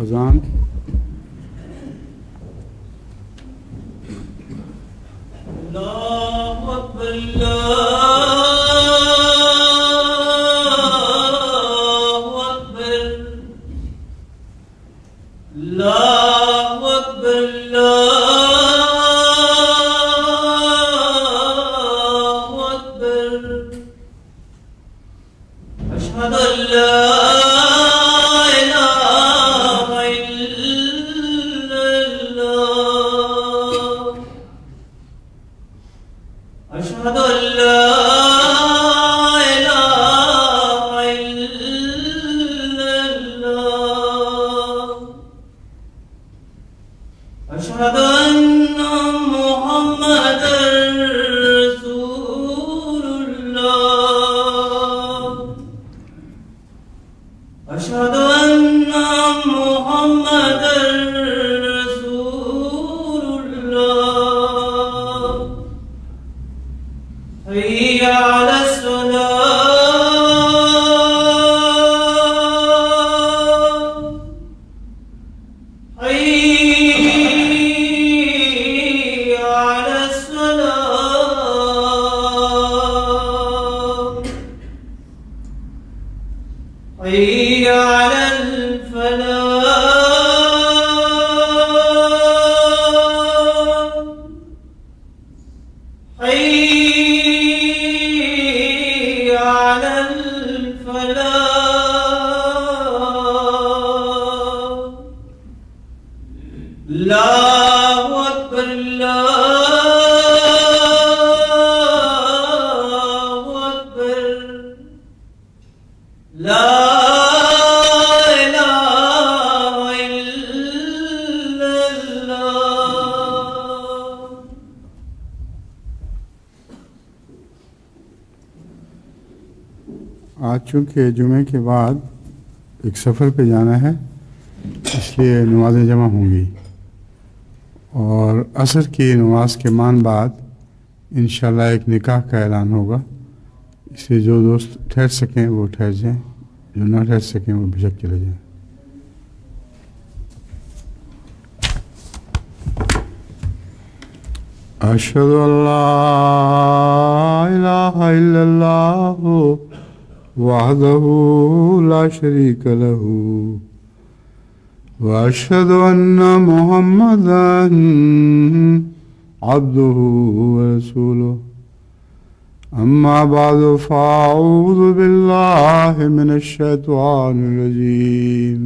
اذان اللہ اکبر اللہ اکبر اللہ اکبر اللہ اکبر اشہد ان لا أشهد أن لا إله إلا الله أشهد أن محمدا رسول الله أشهد أن محمدا رسول الله حي على الصلاة حي على الصلاة حي على الفلاح حي على الفلاح الله أكبر الله أكبر لا إله إلا الله. آج چونکہ جمعے کے بعد ایک سفر پہ جانا ہے اس لیے نمازیں جمع ہوں گی اور عصر کی نماز کے مان بعد انشاءاللہ ایک نکاح کا اعلان ہوگا، اس لیے جو دوست ٹھہر سکیں وہ ٹھہر جائیں، جو نہ ٹھہر سکیں وہ بھجک چلے جائیں۔ اشہد ان لا الہ الا اللہ وحدہ لا شریک لہ واشہد ان محمدا عبدہ ورسولہ اما بعد فاعوذ باللہ من الشیطان الرجیم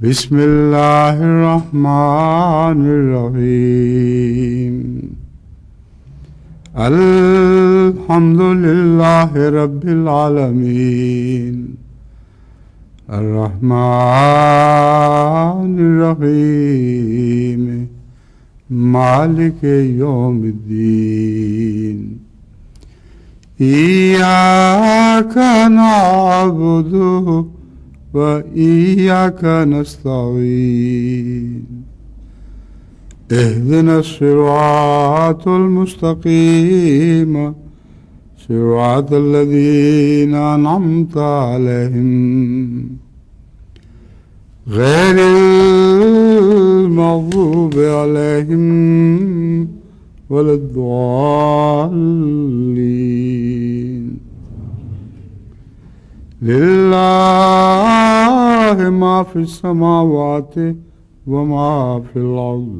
بسم اللہ الرحمن الرحیم الحمد للہ رب العالمین الرحمن الرحیم مالک یوم الدین ایاک نعبد وإياك نستعين اهدنا الصراط المستقيم صراط الذين أنعمت عليهم غير المغضوب عليهم ولا الضالين للہ ما فی السماوات وما فی الارض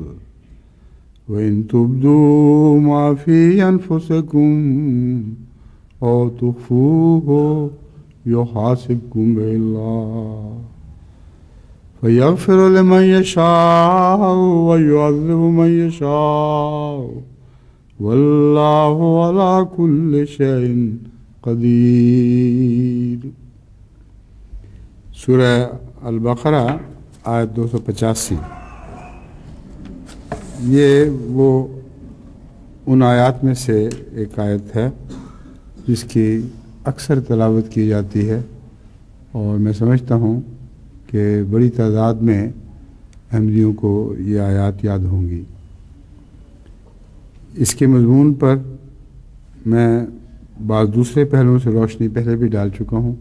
وإن تبدوا ما في أنفسكم أو تخفوه يحاسبكم به الله فيغفر لمن يشاء ويعذب من يشاء والله على كل شيء قدیر۔ سورہ البقرہ آیت 285، یہ وہ ان آیات میں سے ایک آیت ہے جس کی اکثر تلاوت کی جاتی ہے، اور میں سمجھتا ہوں کہ بڑی تعداد میں احمدیوں کو یہ آیات یاد ہوں گی۔ اس کے مضمون پر میں بعض دوسرے پہلوؤں سے روشنی پہلے بھی ڈال چکا ہوں،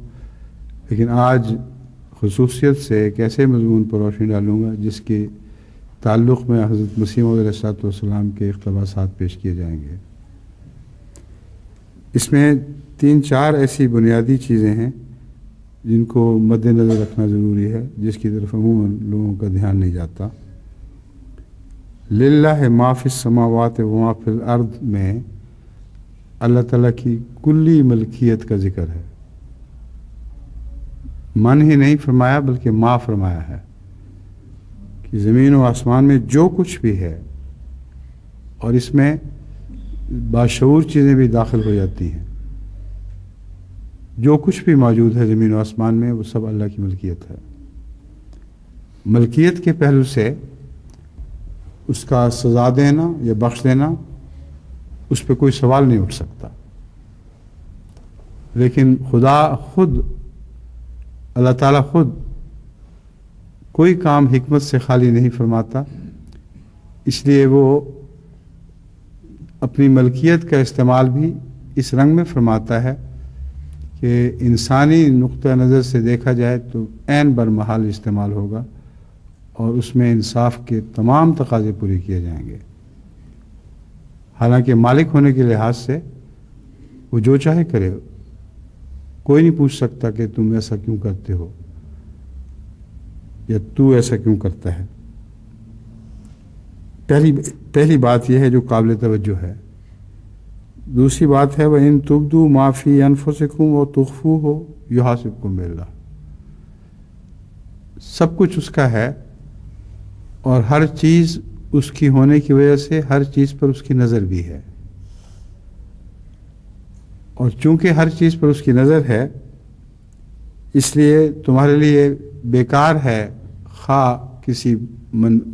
لیکن آج خصوصیت سے ایک ایسے مضمون پر روشنی ڈالوں گا جس کے تعلق میں حضرت مسیح موعود علیہ السلام کے اقتباسات پیش کیے جائیں گے۔ اس میں 3-4 ایسی بنیادی چیزیں ہیں جن کو مد نظر رکھنا ضروری ہے، جس کی طرف عموماً لوگوں کا دھیان نہیں جاتا۔ للہ ما فی السماوات و ما فی الارض میں اللہ تعالیٰ کی کلی ملکیت کا ذکر ہے۔ من ہی نہیں فرمایا بلکہ ما فرمایا ہے کہ زمین و آسمان میں جو کچھ بھی ہے، اور اس میں باشعور چیزیں بھی داخل ہو جاتی ہیں، جو کچھ بھی موجود ہے زمین و آسمان میں وہ سب اللہ کی ملکیت ہے۔ ملکیت کے پہلو سے اس کا سزا دینا یا بخش دینا، اس پہ کوئی سوال نہیں اٹھ سکتا، لیکن خدا خود، اللہ تعالیٰ خود کوئی کام حکمت سے خالی نہیں فرماتا، اس لیے وہ اپنی ملکیت کا استعمال بھی اس رنگ میں فرماتا ہے کہ انسانی نقطہ نظر سے دیکھا جائے تو عین برمحال استعمال ہوگا، اور اس میں انصاف کے تمام تقاضے پورے کیے جائیں گے۔ حالانکہ مالک ہونے کے لحاظ سے وہ جو چاہے کرے، کوئی نہیں پوچھ سکتا کہ تم ایسا کیوں کرتے ہو یا تو ایسا کیوں کرتا ہے۔ پہلی بات یہ ہے جو قابل توجہ ہے۔ دوسری بات ہے وَإِن تُبْدُوا مَا فِي أَنفُسِكُمْ وَتُخْفُوهُ يُحَاسِبْكُم بِاللَّهِ، سب کچھ اس کا ہے، اور ہر چیز اس کی ہونے کی وجہ سے ہر چیز پر اس کی نظر بھی ہے، اور چونکہ ہر چیز پر اس کی نظر ہے اس لیے تمہارے لیے بیکار ہے خواہ کسی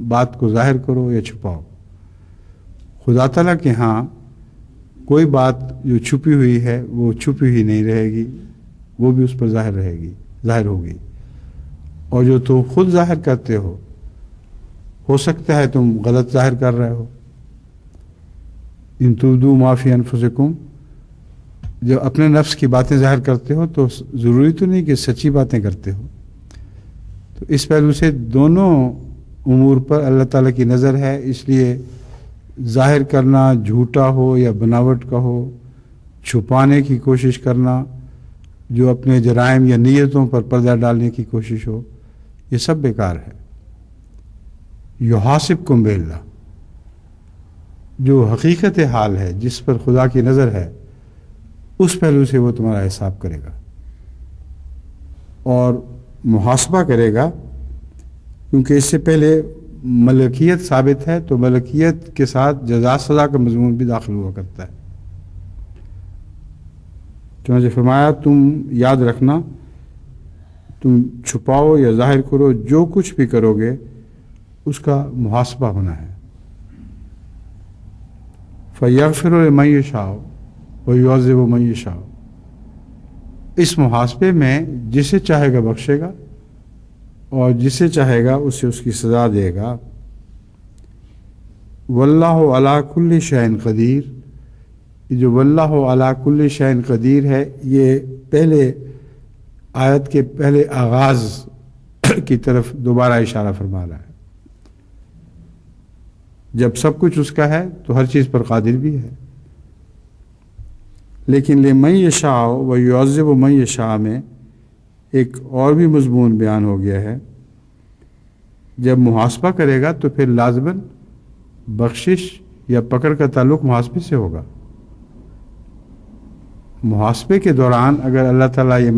بات کو ظاہر کرو یا چھپاؤ۔ خدا تعالیٰ کے ہاں کوئی بات جو چھپی ہوئی ہے وہ چھپی ہوئی نہیں رہے گی، وہ بھی اس پر ظاہر ہوگی، اور جو تم خود ظاہر کرتے ہو سکتا ہے تم غلط ظاہر کر رہے ہو۔ ان تبدوا ما فی انفسکم، جو اپنے نفس کی باتیں ظاہر کرتے ہو تو ضروری تو نہیں کہ سچی باتیں کرتے ہو۔ تو اس پہلو سے دونوں امور پر اللہ تعالیٰ کی نظر ہے، اس لیے ظاہر کرنا جھوٹا ہو یا بناوٹ کا ہو، چھپانے کی کوشش کرنا، جو اپنے جرائم یا نیتوں پر پردہ ڈالنے کی کوشش ہو، یہ سب بیکار ہے۔ یحاسبکم باللہ، جو حقیقت حال ہے، جس پر خدا کی نظر ہے، اس پہلو سے وہ تمہارا حساب کرے گا اور محاسبہ کرے گا، کیونکہ اس سے پہلے ملکیت ثابت ہے تو ملکیت کے ساتھ جزا سزا کا مضمون بھی داخل ہوا کرتا ہے۔ چنانچہ فرمایا تم یاد رکھنا، تم چھپاؤ یا ظاہر کرو، جو کچھ بھی کرو گے اس کا محاسبہ ہونا ہے۔ فَيَغْفِرُ لِمَن يَشَاءُ وَيُعَذِّبُ مَن يَشَاءُ، اس محاسبے میں جسے چاہے گا بخشے گا اور جسے چاہے گا اسے اس کی سزا دے گا۔ واللہ علی کل شیء قدیر، یہ جو واللہ علی کل شیء قدیر ہے، یہ پہلے آیت کے پہلے آغاز کی طرف دوبارہ اشارہ فرما رہا ہے۔ جب سب کچھ اس کا ہے تو ہر چیز پر قادر بھی ہے، لیکن لمن یشاء و یعذب من یشاء میں ایک اور بھی مضمون بیان ہو گیا ہے۔ جب محاسبہ کرے گا تو پھر لازماً بخشش یا پکڑ کا تعلق محاسبے سے ہوگا۔ محاسبے کے دوران اگر اللہ تعالیٰ یہ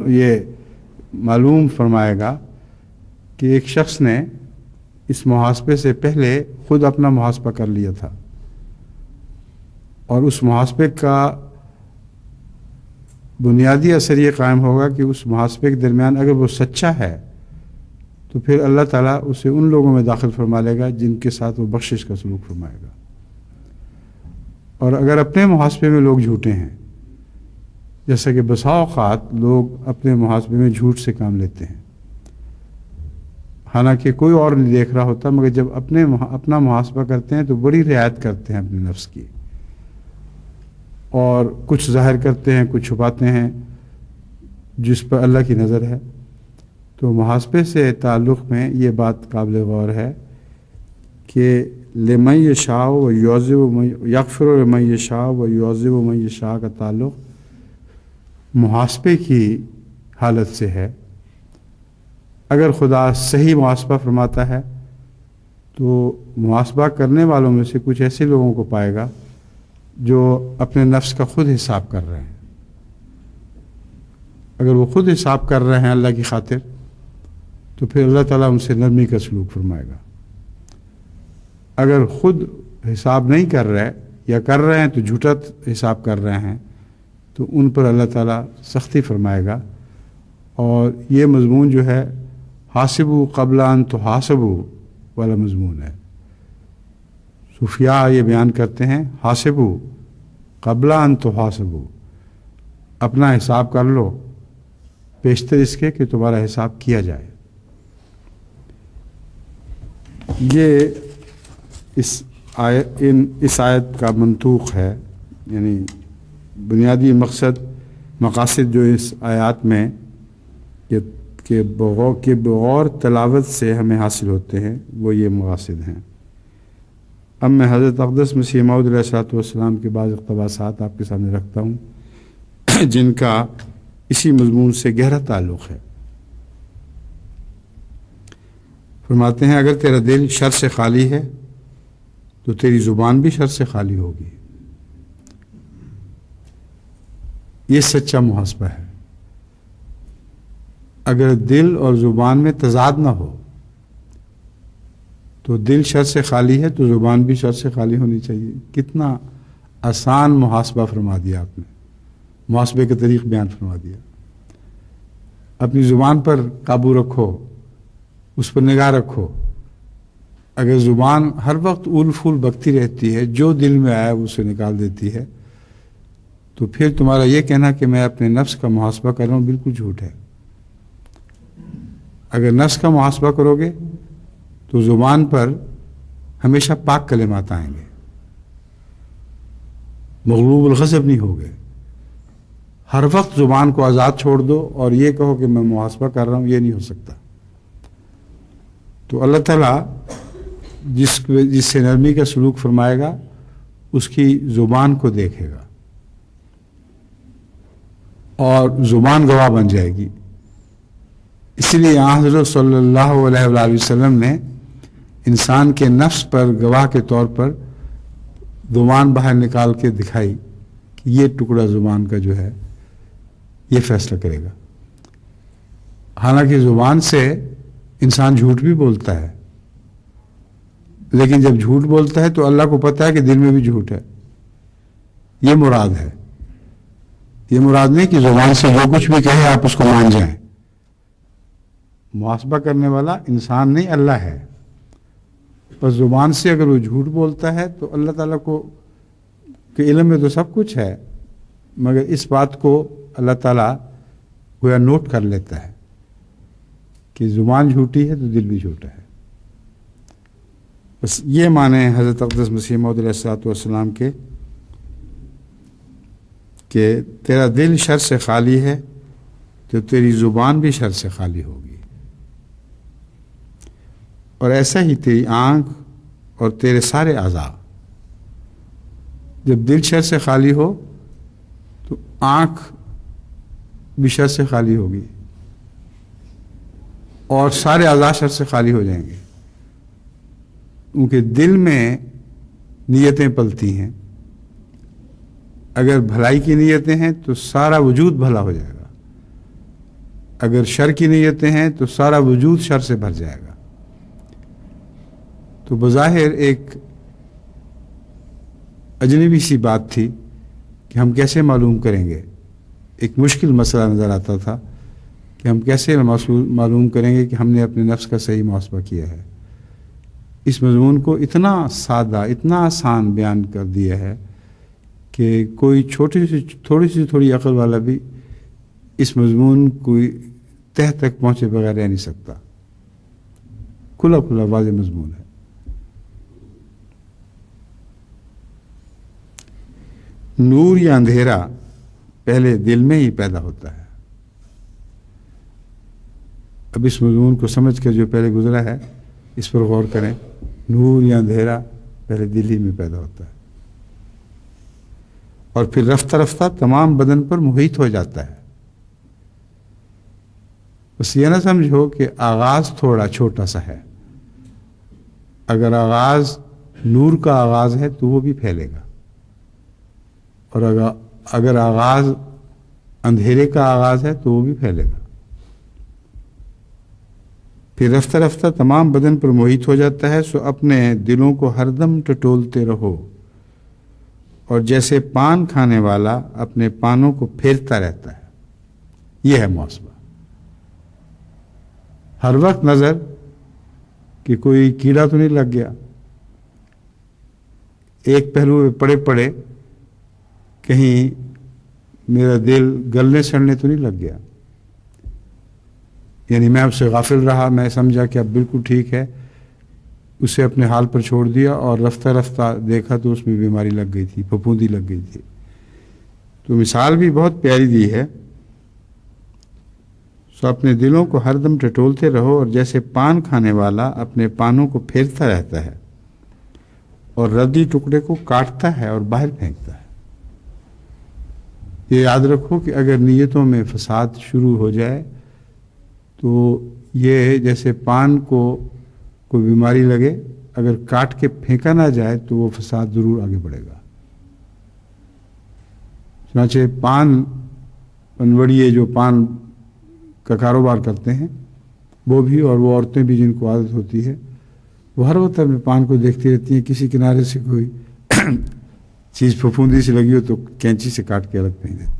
یہ معلوم فرمائے گا کہ ایک شخص نے اس محاسبے سے پہلے خود اپنا محاسبہ کر لیا تھا، اور اس محاسبے کا بنیادی اثر یہ قائم ہوگا کہ اس محاسبے کے درمیان اگر وہ سچا ہے تو پھر اللہ تعالیٰ اسے ان لوگوں میں داخل فرما لے گا جن کے ساتھ وہ بخشش کا سلوک فرمائے گا۔ اور اگر اپنے محاسبے میں لوگ جھوٹے ہیں، جیسا کہ بسا اوقات لوگ اپنے محاسبے میں جھوٹ سے کام لیتے ہیں، حالانکہ کوئی اور نہیں دیکھ رہا ہوتا، مگر جب اپنا محاسبہ کرتے ہیں تو بڑی رعایت کرتے ہیں اپنے نفس کی، اور کچھ ظاہر کرتے ہیں، کچھ چھپاتے ہیں جس پر اللہ کی نظر ہے۔ تو محاسبے سے تعلق میں یہ بات قابل غور ہے کہ لمن یشاء و یغفر لمن یشاء و یعذب من یشاء کا تعلق محاسبے کی حالت سے ہے۔ اگر خدا صحیح محاسبہ فرماتا ہے تو محاسبہ کرنے والوں میں سے کچھ ایسے لوگوں کو پائے گا جو اپنے نفس کا خود حساب کر رہے ہیں۔ اگر وہ خود حساب کر رہے ہیں اللہ کی خاطر تو پھر اللہ تعالیٰ ان سے نرمی کا سلوک فرمائے گا۔ اگر خود حساب نہیں کر رہے یا کر رہے ہیں تو جھوٹا حساب کر رہے ہیں تو ان پر اللہ تعالیٰ سختی فرمائے گا۔ اور یہ مضمون جو ہے حاسبوا قبل ان تحاسبوا والا مضمون ہے۔ صوفیاء یہ بیان کرتے ہیں حاسبوا قبل ان تحاسبوا، اپنا حساب کر لو پیشتر اس کے کہ تمہارا حساب کیا جائے۔ یہ اس آیت کا منطوق ہے، یعنی بنیادی مقاصد جو اس آیات میں کہ بغور تلاوت سے ہمیں حاصل ہوتے ہیں وہ یہ مقاصد ہیں۔ اب میں حضرت اقدس مسیح موعود علیہ الصلوۃ والسلام کے بعض اقتباسات آپ کے سامنے رکھتا ہوں جن کا اسی مضمون سے گہرا تعلق ہے۔ فرماتے ہیں اگر تیرا دل شر سے خالی ہے تو تیری زبان بھی شر سے خالی ہوگی۔ یہ سچا محاسبہ ہے۔ اگر دل اور زبان میں تضاد نہ ہو تو دل شر سے خالی ہے تو زبان بھی شر سے خالی ہونی چاہیے۔ کتنا آسان محاسبہ فرما دیا آپ نے، محاسبے کا طریق بیان فرما دیا۔ اپنی زبان پر قابو رکھو، اس پر نگاہ رکھو۔ اگر زبان ہر وقت اول پھول بکتی رہتی ہے، جو دل میں آیا اسے نکال دیتی ہے، تو پھر تمہارا یہ کہنا کہ میں اپنے نفس کا محاسبہ کر رہا ہوں بالکل جھوٹ ہے۔ اگر نفس کا محاسبہ کرو گے تو زبان پر ہمیشہ پاک کلمات آئیں گے، مغلوب الغضب نہیں ہوگے۔ ہر وقت زبان کو آزاد چھوڑ دو اور یہ کہو کہ میں محاسبہ کر رہا ہوں، یہ نہیں ہو سکتا۔ تو اللہ تعالیٰ جس سے نرمی کا سلوک فرمائے گا اس کی زبان کو دیکھے گا اور زبان گواہ بن جائے گی۔ اسی لیے حضرت صلی اللہ علیہ وآلہ وسلم نے انسان کے نفس پر گواہ کے طور پر زبان باہر نکال کے دکھائی کہ یہ ٹکڑا زبان کا جو ہے یہ فیصلہ کرے گا۔ حالانکہ زبان سے انسان جھوٹ بھی بولتا ہے، لیکن جب جھوٹ بولتا ہے تو اللہ کو پتہ ہے کہ دل میں بھی جھوٹ ہے۔ یہ مراد ہے، یہ مراد نہیں کہ زبان سے جو کچھ بھی کہے آپ اس کو مان جائیں۔ محاسبہ کرنے والا انسان نہیں اللہ ہے، بس زبان سے اگر وہ جھوٹ بولتا ہے تو اللہ تعالیٰ کو کے علم میں تو سب کچھ ہے، مگر اس بات کو اللہ تعالیٰ گویا نوٹ کر لیتا ہے کہ زبان جھوٹی ہے تو دل بھی جھوٹا ہے۔ بس یہ معنی ہے حضرت اقدس مسیح موعود علیہ الصلوۃ والسلام کے کہ تیرا دل شر سے خالی ہے تو تیری زبان بھی شر سے خالی ہوگی، اور ایسا ہی تیری آنکھ اور تیرے سارے اعضاء۔ جب دل شر سے خالی ہو تو آنکھ بھی شر سے خالی ہوگی اور سارے اعضاء شر سے خالی ہو جائیں گے، کیونکہ دل میں نیتیں پلتی ہیں۔ اگر بھلائی کی نیتیں ہیں تو سارا وجود بھلا ہو جائے گا، اگر شر کی نیتیں ہیں تو سارا وجود شر سے بھر جائے گا۔ تو بظاہر ایک اجنبی سی بات تھی کہ ہم کیسے معلوم کریں گے، ایک مشکل مسئلہ نظر آتا تھا کہ ہم کیسے معلوم کریں گے کہ ہم نے اپنے نفس کا صحیح محاسبہ کیا ہے۔ اس مضمون کو اتنا سادہ، اتنا آسان بیان کر دیا ہے کہ کوئی تھوڑی عقل والا بھی اس مضمون کو تہ تک پہنچے بغیر رہ نہیں سکتا۔ کھلا کھلا واضح مضمون ہے. نور یا اندھیرا پہلے دل میں ہی پیدا ہوتا ہے. اب اس مضمون کو سمجھ کر جو پہلے گزرا ہے اس پر غور کریں. نور یا اندھیرا پہلے دل ہی میں پیدا ہوتا ہے اور پھر رفتہ رفتہ تمام بدن پر محیط ہو جاتا ہے. بس یہ نہ سمجھو کہ آغاز تھوڑا چھوٹا سا ہے. اگر آغاز نور کا آغاز ہے تو وہ بھی پھیلے گا، اور اگر آغاز اندھیرے کا آغاز ہے تو وہ بھی پھیلے گا. پھر رفتہ رفتہ تمام بدن پر محیط ہو جاتا ہے. سو اپنے دلوں کو ہر دم ٹٹولتے رہو، اور جیسے پان کھانے والا اپنے پانوں کو پھیرتا رہتا ہے. یہ ہے محاسبہ. ہر وقت نظر کہ کوئی کیڑا تو نہیں لگ گیا، ایک پہلو میں پڑے پڑے کہیں میرا دل گلنے سڑنے تو نہیں لگ گیا. یعنی میں اب سے غافل رہا، میں سمجھا کہ اب بالکل ٹھیک ہے، اسے اپنے حال پر چھوڑ دیا، اور رفتہ رفتہ دیکھا تو اس میں بیماری لگ گئی تھی، پھپھوندی لگ گئی تھی. تو مثال بھی بہت پیاری دی ہے. سو اپنے دلوں کو ہر دم ٹٹولتے رہو، اور جیسے پان کھانے والا اپنے پانوں کو پھیرتا رہتا ہے اور ردی ٹکڑے کو کاٹتا ہے اور باہر پھینکتا ہے. یہ یاد رکھو کہ اگر نیتوں میں فساد شروع ہو جائے تو یہ جیسے پان کو کوئی بیماری لگے، اگر کاٹ کے پھینکا نہ جائے تو وہ فساد ضرور آگے بڑھے گا. چنانچہ پان پنوڑیے جو پان کا کاروبار کرتے ہیں وہ بھی، اور وہ عورتیں بھی جن کو عادت ہوتی ہے، وہ ہر وقت اپنے پان کو دیکھتی رہتی ہیں. کسی کنارے سے کوئی چیز پھپھوندی سی لگی ہو تو کینچی سے کاٹ کے الگ پھینک دیتی ہیں،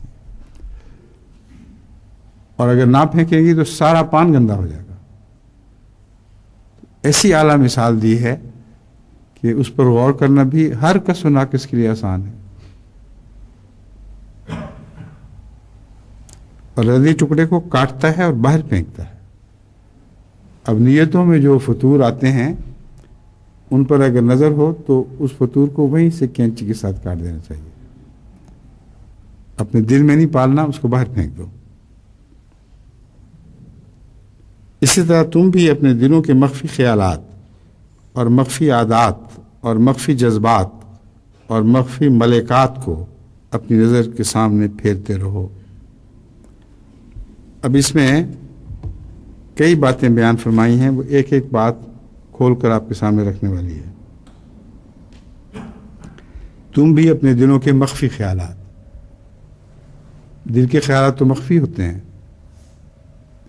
اور اگر نہ پھینکیں گی تو سارا پان گندا ہو جائے گا. ایسی اعلیٰ مثال دی ہے کہ اس پر غور کرنا بھی ہر کس و ناقص کے لیے آسان ہے. اور ردی ٹکڑے کو کاٹتا ہے اور باہر پھینکتا ہے. اب نیتوں میں جو فطور آتے ہیں ان پر اگر نظر ہو تو اس فطور کو وہیں سے کینچی کے ساتھ کاٹ دینا چاہیے. اپنے دل میں نہیں پالنا، اس کو باہر پھینک دو. اسی طرح تم بھی اپنے دلوں کے مخفی خیالات اور مخفی عادات اور مخفی جذبات اور مخفی ملکات کو اپنی نظر کے سامنے پھیرتے رہو. اب اس میں کئی باتیں بیان فرمائی ہیں، وہ ایک ایک بات کھول کر آپ کے سامنے رکھنے والی ہے. تم بھی اپنے دلوں کے مخفی خیالات، دل کے خیالات تو مخفی ہوتے ہیں،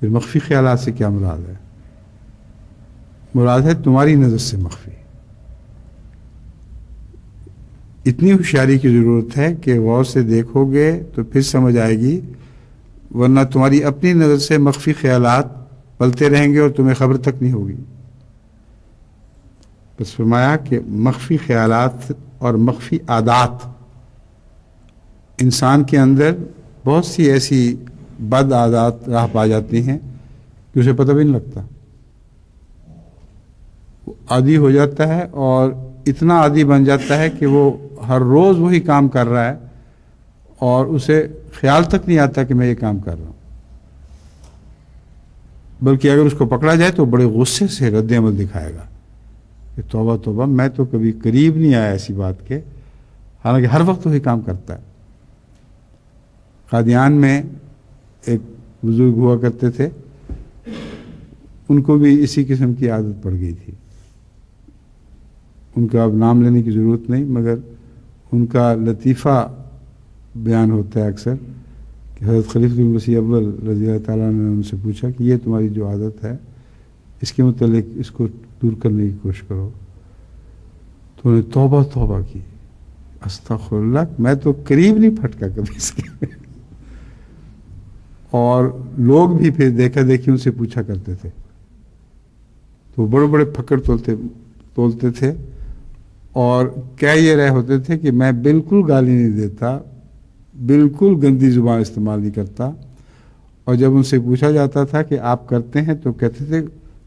پھر مخفی خیالات سے کیا مراد ہے؟ مراد ہے تمہاری نظر سے مخفی. اتنی ہوشیاری کی ضرورت ہے کہ غور سے دیکھو گے تو پھر سمجھ آئے گی، ورنہ تمہاری اپنی نظر سے مخفی خیالات پلتے رہیں گے اور تمہیں خبر تک نہیں ہوگی. بس فرمایا کہ مخفی خیالات اور مخفی عادات، انسان کے اندر بہت سی ایسی بد عادات راہ پا جاتی ہیں کہ اسے پتہ بھی نہیں لگتا. وہ عادی ہو جاتا ہے اور اتنا عادی بن جاتا ہے کہ وہ ہر روز وہی کام کر رہا ہے اور اسے خیال تک نہیں آتا کہ میں یہ کام کر رہا ہوں. بلکہ اگر اس کو پکڑا جائے تو بڑے غصے سے رد عمل دکھائے گا کہ توبہ توبہ، میں تو کبھی قریب نہیں آیا ایسی بات کے، حالانکہ ہر وقت وہی کام کرتا ہے. قادیان میں ایک بزرگ ہوا کرتے تھے، ان کو بھی اسی قسم کی عادت پڑ گئی تھی. ان کا اب نام لینے کی ضرورت نہیں، مگر ان کا لطیفہ بیان ہوتا ہے اکثر کہ حضرت خلیفۃ المسیح اول رضی اللہ تعالیٰ نے ان سے پوچھا کہ یہ تمہاری جو عادت ہے اس کے متعلق اس کو دور کرنے کی کوشش کرو. تو انہیں توبہ توبہ کی، استغفر اللہ، میں تو قریب نہیں پھٹکا کبھی اس کے. اور لوگ بھی پھر دیکھا دیکھی ان سے پوچھا کرتے تھے تو بڑے بڑے پھکڑ تولتے تھے اور کیا یہ رہے ہوتے تھے کہ میں بالکل گالی نہیں دیتا، بالکل گندی زبان استعمال نہیں کرتا. اور جب ان سے پوچھا جاتا تھا کہ آپ کرتے ہیں تو کہتے تھے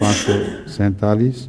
547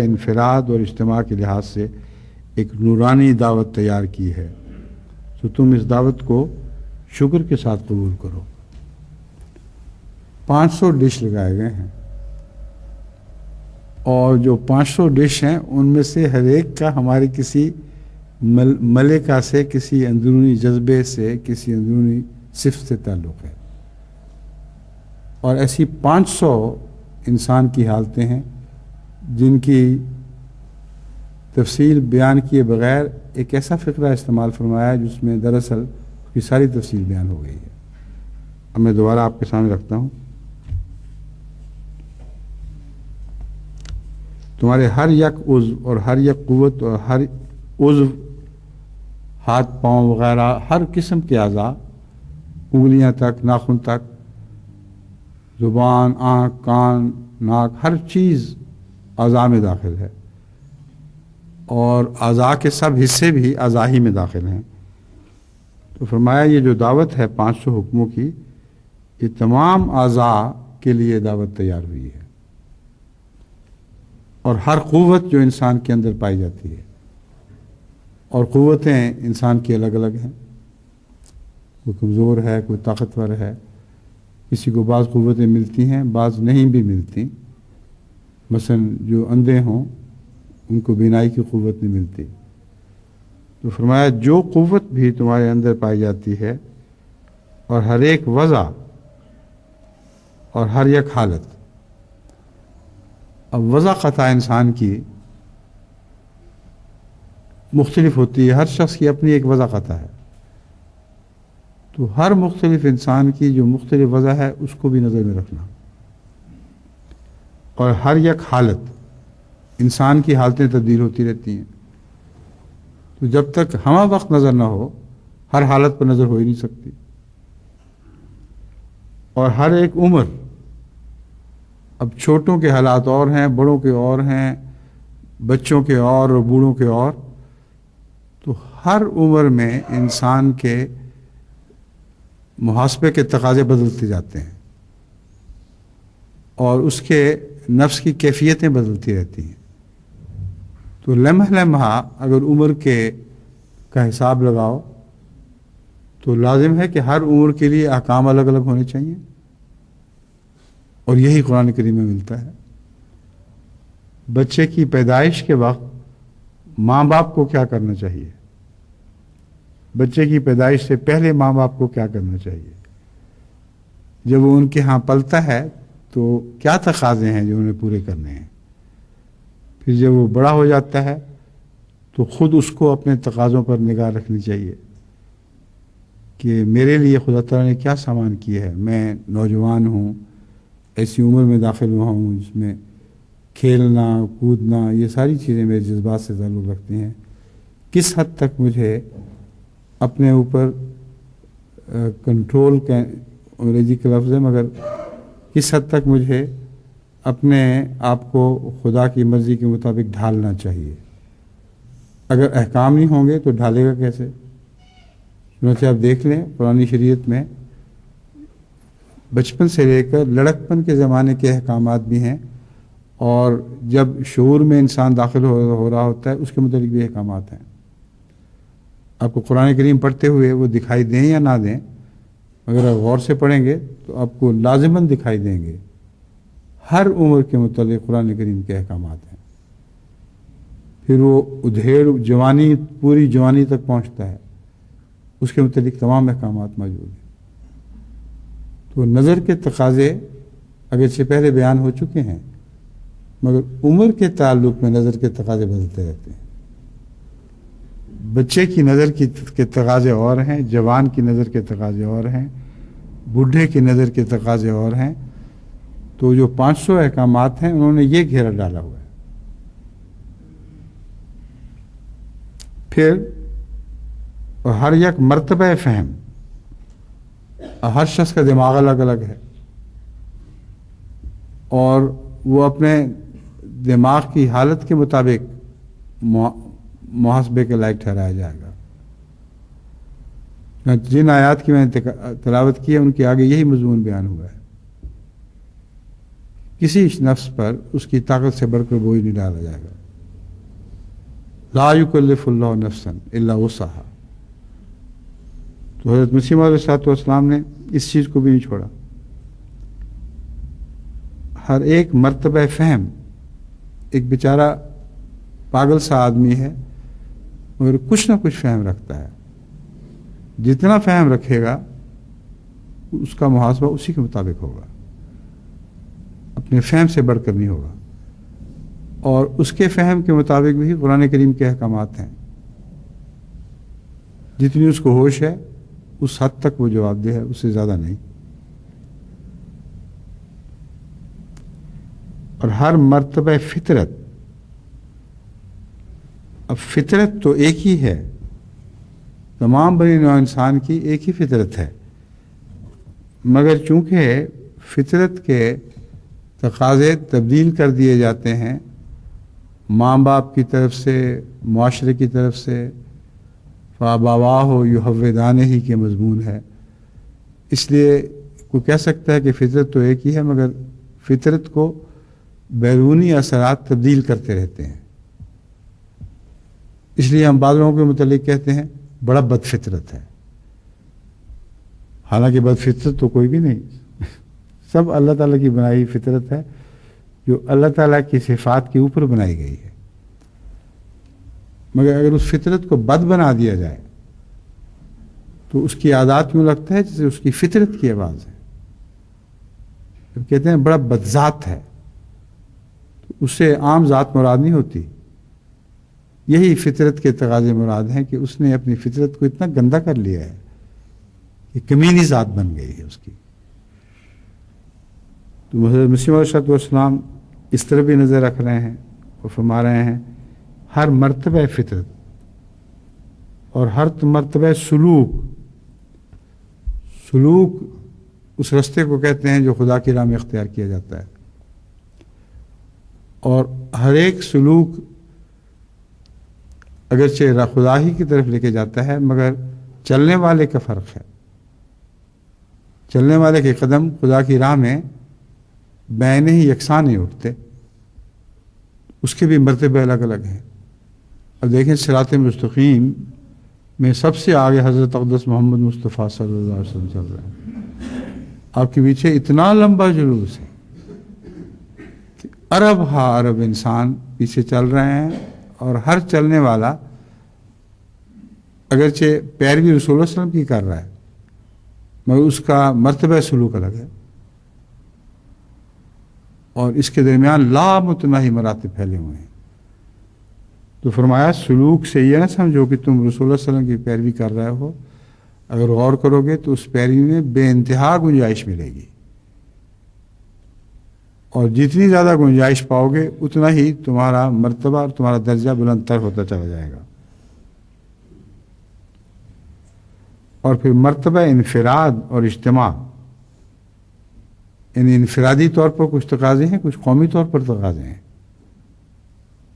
انفراد اور اجتماع کے لحاظ سے ایک نورانی دعوت تیار کی ہے، تو تم اس دعوت کو شکر کے ساتھ قبول کرو۔ 500 ڈش لگائے گئے ہیں، اور جو 500 ڈش ہیں ان میں سے ہر ایک کا ہماری کسی ملکہ سے، کسی اندرونی جذبے سے، کسی اندرونی صفت سے تعلق ہے، اور ایسی 500 انسان کی حالتیں ہیں جن کی تفصیل بیان کیے بغیر ایک ایسا فقرہ استعمال فرمایا ہے جس میں دراصل اس کی ساری تفصیل بیان ہو گئی ہے۔ اب میں دوبارہ آپ کے سامنے رکھتا ہوں۔ تمہارے ہر یک عضو اور ہر یک قوت اور ہر عضو، ہاتھ پاؤں وغیرہ، ہر قسم کے اعضاء، انگلیاں تک، ناخن تک، زبان، آنکھ، کان، ناک، ہر چیز اعضاء میں داخل ہے، اور اعضاء کے سب حصے بھی اعضاء ہی میں داخل ہیں۔ تو فرمایا یہ جو دعوت ہے 500 حکموں کی، یہ تمام اعضاء کے لیے دعوت تیار ہوئی ہے، اور ہر قوت جو انسان کے اندر پائی جاتی ہے، اور قوتیں انسان کی الگ الگ ہیں، کوئی کمزور ہے، کوئی طاقتور ہے، کسی کو بعض قوتیں ملتی ہیں، بعض نہیں بھی ملتی۔ مثلا جو اندھے ہوں ان کو بینائی کی قوت نہیں ملتی۔ تو فرمایا جو قوت بھی تمہارے اندر پائی جاتی ہے، اور ہر ایک وضع اور ہر یک حالت، اب وضع قطع انسان کی مختلف ہوتی ہے، ہر شخص کی اپنی ایک وضع قطع ہے، تو ہر مختلف انسان کی جو مختلف وضع ہے اس کو بھی نظر میں رکھنا، اور ہر یک حالت، انسان کی حالتیں تبدیل ہوتی رہتی ہیں، تو جب تک ہمہ وقت نظر نہ ہو ہر حالت پر نظر ہو ہی نہیں سکتی، اور ہر ایک عمر، اب چھوٹوں کے حالات اور ہیں، بڑوں کے اور ہیں، بچوں کے اور بوڑھوں کے اور، تو ہر عمر میں انسان کے محاسبے کے تقاضے بدلتے جاتے ہیں، اور اس کے نفس کی کیفیتیں بدلتی رہتی ہیں۔ تو لمحہ لمحہ اگر عمر کا حساب لگاؤ تو لازم ہے کہ ہر عمر کے لیے احکام الگ الگ ہونے چاہیے، اور یہی قرآن کریم میں ملتا ہے۔ بچے کی پیدائش کے وقت ماں باپ کو کیا کرنا چاہیے، بچے کی پیدائش سے پہلے ماں باپ کو کیا کرنا چاہیے، جب وہ ان کے ہاں پلتا ہے تو کیا تقاضے ہیں جو انہیں پورے کرنے ہیں، پھر جب وہ بڑا ہو جاتا ہے تو خود اس کو اپنے تقاضوں پر نگاہ رکھنی چاہیے کہ میرے لیے خدا تعالیٰ نے کیا سامان کیا ہے، میں نوجوان ہوں، ایسی عمر میں داخل ہوا ہوں جس میں کھیلنا کودنا یہ ساری چیزیں میرے جذبات سے تعلق رکھتی ہیں، کس حد تک مجھے اپنے اوپر کنٹرول کا، انگریزی کا لفظ ہے مگر کس حد تک مجھے اپنے آپ کو خدا کی مرضی کے مطابق ڈھالنا چاہیے۔ اگر احکام نہیں ہوں گے تو ڈھالے گا کیسے؟ چنانچہ آپ دیکھ لیں قرآن شریعت میں بچپن سے لے کر لڑکپن کے زمانے کے احکامات بھی ہیں، اور جب شعور میں انسان داخل ہو رہا ہوتا ہے اس کے متعلق بھی احکامات ہیں۔ آپ کو قرآن کریم پڑھتے ہوئے وہ دکھائی دیں یا نہ دیں، اگر آپ غور سے پڑھیں گے تو آپ کو لازماً دکھائی دیں گے، ہر عمر کے متعلق قرآن کریم کے احکامات ہیں۔ پھر وہ ادھیڑ جوانی، پوری جوانی تک پہنچتا ہے، اس کے متعلق تمام احکامات موجود ہیں۔ تو نظر کے تقاضے اگرچہ پہلے بیان ہو چکے ہیں، مگر عمر کے تعلق میں نظر کے تقاضے بدلتے رہتے ہیں۔ بچے کی نظر کے تقاضے اور ہیں، جوان کی نظر کے تقاضے اور ہیں، بوڑھے کی نظر کے تقاضے اور ہیں۔ تو جو 500 احکامات ہیں انہوں نے یہ گھیرا ڈالا ہوا ہے۔ پھر ہر یک مرتبہ فہم، ہر شخص کا دماغ الگ الگ ہے، اور وہ اپنے دماغ کی حالت کے مطابق محاسبے کے لائق ٹھہرایا جائے گا۔ جن آیات کی میں نے تلاوت کی ہے ان کے آگے یہی مضمون بیان ہوا ہے کسی نفس پر اس کی طاقت سے بڑھ کر بوجھ نہیں ڈالا جائے گا. لا یکلف اللہ نفسا الا وسعها. تو حضرت مسیح موعود علیہ السلام نے اس چیز کو بھی نہیں چھوڑا. ہر ایک مرتبہ فہم، ایک بیچارہ پاگل سا آدمی ہے مگر کچھ نہ کچھ فہم رکھتا ہے، جتنا فہم رکھے گا اس کا محاسبہ اسی کے مطابق ہوگا، اپنے فہم سے بڑھ کر نہیں ہوگا. اور اس کے فہم کے مطابق بھی قرآن کریم کے احکامات ہیں. جتنی اس کو ہوش ہے اس حد تک وہ جواب دہ ہے، اس سے زیادہ نہیں. اور ہر مرتبہ فطرت، اب فطرت تو ایک ہی ہے، تمام بنی نوع انسان کی ایک ہی فطرت ہے، مگر چونکہ فطرت کے تقاضے تبدیل کر دیے جاتے ہیں ماں باپ کی طرف سے، معاشرے کی طرف سے، فَأَبَوَاهُ يُحَوِّدَانِهِ کے مضمون ہے. اس لیے کوئی کہہ سکتا ہے کہ فطرت تو ایک ہی ہے مگر فطرت کو بیرونی اثرات تبدیل کرتے رہتے ہیں. اس لیے ہم بعض لوگوں کے متعلق کہتے ہیں بڑا بد فطرت ہے، حالانکہ بد فطرت تو کوئی بھی نہیں، سب اللہ تعالیٰ کی بنائی فطرت ہے جو اللہ تعالیٰ کی صفات کے اوپر بنائی گئی ہے. مگر اگر اس فطرت کو بد بنا دیا جائے تو اس کی عادات یوں لگتا ہے جیسے اس کی فطرت کی آواز ہے. جب کہتے ہیں بڑا بد ذات ہے تو اس سے عام ذات مراد نہیں ہوتی، یہی فطرت کے تقاضے مراد ہیں کہ اس نے اپنی فطرت کو اتنا گندا کر لیا ہے کہ کمینی ذات بن گئی ہے اس کی. تو حضرت مسیح علیہ السلام اس طرح بھی نظر رکھ رہے ہیں اور فرما رہے ہیں ہر مرتبہ فطرت اور ہر مرتبہ سلوک اس رستے کو کہتے ہیں جو خدا کی راہ میں اختیار کیا جاتا ہے. اور ہر ایک سلوک اگرچہ خدا ہی کی طرف لے کے جاتا ہے مگر چلنے والے کا فرق ہے. چلنے والے کے قدم خدا کی راہ میں بین ہی یکساں نہیں اٹھتے، اس کے بھی مرتبے الگ الگ ہیں. اب دیکھیں صراط مستقیم میں سب سے آگے حضرت اقدس محمد مصطفیٰ صلی اللہ علیہ وسلم چل رہے ہیں. آپ کے پیچھے اتنا لمبا جلوس ہے کہ ارب انسان پیچھے چل رہے ہیں، اور ہر چلنے والا اگرچہ پیروی رسول اللہ علیہ وسلم کی کر رہا ہے مگر اس کا مرتبہ سلوک الگ ہے، اور اس کے درمیان لامتناہی مراتب پھیلے ہوئے ہیں. تو فرمایا سلوک سے یہ نہ سمجھو کہ تم رسول اللہ صلی اللہ علیہ وسلم کی پیروی کر رہے ہو، اگر غور کرو گے تو اس پیروی میں بے انتہا گنجائش ملے گی، اور جتنی زیادہ گنجائش پاؤ گے اتنا ہی تمہارا مرتبہ اور تمہارا درجہ بلند تر ہوتا چلا جائے گا. اور پھر مرتبہ انفراد اور اجتماع، یعنی انفرادی طور پر کچھ تقاضے ہیں، کچھ قومی طور پر تقاضے ہیں.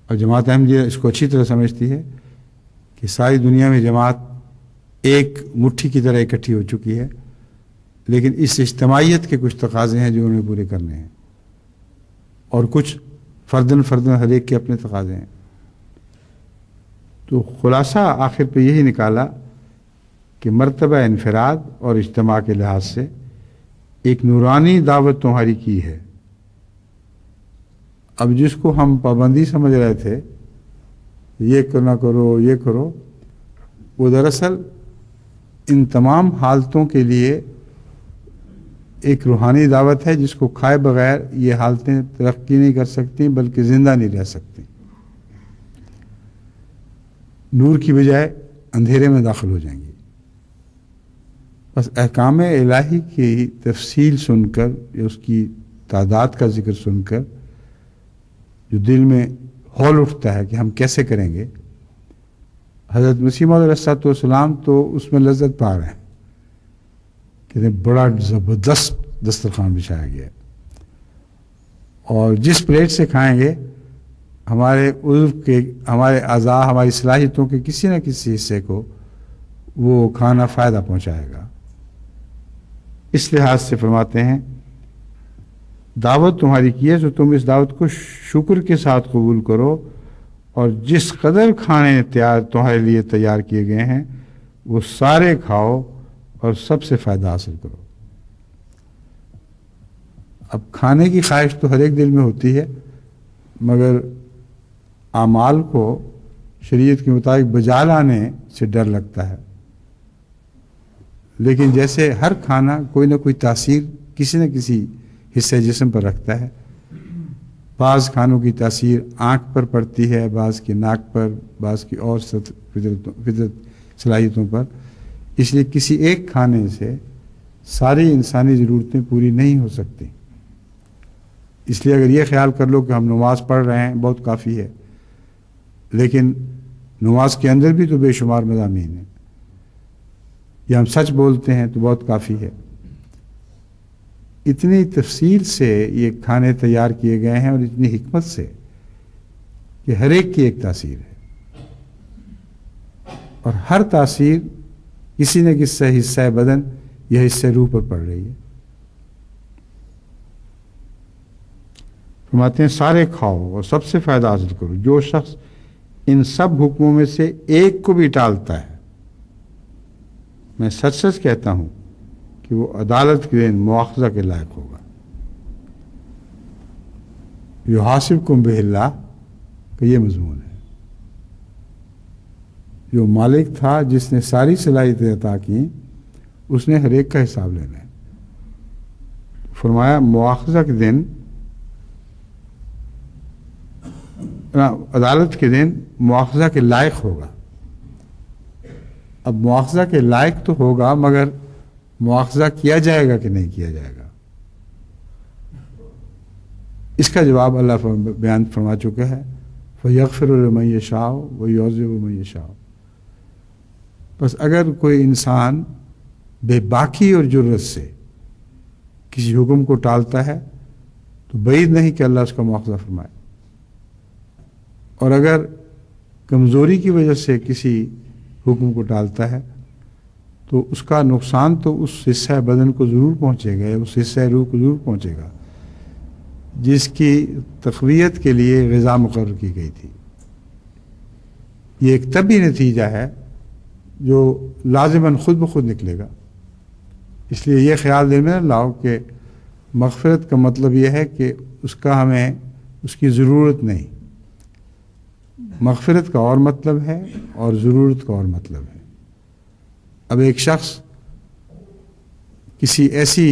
اور جماعت احمدیہ اس کو اچھی طرح سمجھتی ہے کہ ساری دنیا میں جماعت ایک مٹھی کی طرح اکٹھی ہو چکی ہے، لیکن اس اجتماعیت کے کچھ تقاضے ہیں جو انہیں پورے کرنے ہیں، اور کچھ فردن ہر ایک کے اپنے تقاضے ہیں. تو خلاصہ آخر پہ یہی نکالا کہ مرتبہ انفراد اور اجتماع کے لحاظ سے ایک نورانی دعوت تمہاری کی ہے. اب جس کو ہم پابندی سمجھ رہے تھے، یہ نہ کرو یہ کرو، وہ دراصل ان تمام حالتوں کے لیے ایک روحانی دعوت ہے جس کو کھائے بغیر یہ حالتیں ترقی نہیں کر سکتی بلکہ زندہ نہیں رہ سکتی. نور کی بجائے اندھیرے میں داخل ہو جائیں گی. بس احکام الہی کی تفصیل سن کر یا اس کی تعداد کا ذکر سن کر جو دل میں ہول اٹھتا ہے کہ ہم کیسے کریں گے، حضرت مسیح موعود علیہ السلام تو اس میں لذت پا رہے ہیں کہ بڑا زبردست دسترخوان بچھایا گیا ہے، اور جس پلیٹ سے کھائیں گے ہمارے عضو کے، ہمارے اعضاء، ہماری صلاحیتوں کے کسی نہ کسی حصے کو وہ کھانا فائدہ پہنچائے گا. اس لحاظ سے فرماتے ہیں دعوت تمہاری کی ہے تو تم اس دعوت کو شکر کے ساتھ قبول کرو، اور جس قدر کھانے تمہارے لیے تیار کیے گئے ہیں وہ سارے کھاؤ اور سب سے فائدہ حاصل کرو۔ اب کھانے کی خواہش تو ہر ایک دل میں ہوتی ہے، مگر اعمال کو شریعت کے مطابق بجا لانے سے ڈر لگتا ہے۔ لیکن جیسے ہر کھانا کوئی نہ کوئی تاثیر کسی نہ کسی حصے جسم پر رکھتا ہے، بعض کھانوں کی تاثیر آنکھ پر پڑتی ہے، بعض کی ناک پر، بعض کی اور فطرت صلاحیتوں پر، اس لیے کسی ایک کھانے سے ساری انسانی ضرورتیں پوری نہیں ہو سکتی۔ اس لیے اگر یہ خیال کر لو کہ ہم نماز پڑھ رہے ہیں بہت کافی ہے، لیکن نماز کے اندر بھی تو بے شمار مضامین ہیں، یا ہم سچ بولتے ہیں تو بہت کافی ہے۔ اتنی تفصیل سے یہ کھانے تیار کیے گئے ہیں اور اتنی حکمت سے کہ ہر ایک کی ایک تاثیر ہے، اور ہر تاثیر کسی نہ کسی حصہ بدن یا حصہ روح پر پڑ رہی ہے۔ فرماتے ہیں سارے کھاؤ اور سب سے فائدہ حاصل کرو۔ جو شخص ان سب حکموں میں سے ایک کو بھی ٹالتا ہے، میں سچ سچ کہتا ہوں کہ وہ عدالت کے دن مواخذہ کے لائق ہوگا۔ یحاسبکم بہ اللہ کا یہ مضمون ہے۔ جو مالک تھا جس نے ساری صلاحیتیں عطا کی، اس نے ہر ایک کا حساب لینا ہے۔ فرمایا مواخذہ کے دن، عدالت کے دن مواخذہ کے لائق ہوگا۔ اب مواخذہ کے لائق تو ہوگا، مگر مواخذہ کیا جائے گا کہ نہیں کیا جائے گا، اس کا جواب اللہ بیان فرما چکا ہے۔ فَيَغْفِرُ لِمَن يَشَاءُ وَيُعَذِّبُ مَن يَشَاءُ۔ بس اگر کوئی انسان بے باکی اور جرت سے کسی حکم کو ٹالتا ہے تو بعید نہیں کہ اللہ اس کا مواخذہ فرمائے، اور اگر کمزوری کی وجہ سے کسی حکم کو ٹالتا ہے تو اس کا نقصان تو اس حصہ بدن کو ضرور پہنچے گا، اس حصہ روح کو ضرور پہنچے گا جس کی تقویت کے لیے غذا مقرر کی گئی تھی۔ یہ ایک طبعی نتیجہ ہے جو لازماً خود بخود نکلے گا۔ اس لیے یہ خیال دل میں نہ لاؤ کہ مغفرت کا مطلب یہ ہے کہ اس کا ہمیں اس کی ضرورت نہیں۔ مغفرت کا اور مطلب ہے اور ضرورت کا اور مطلب ہے۔ اب ایک شخص کسی ایسی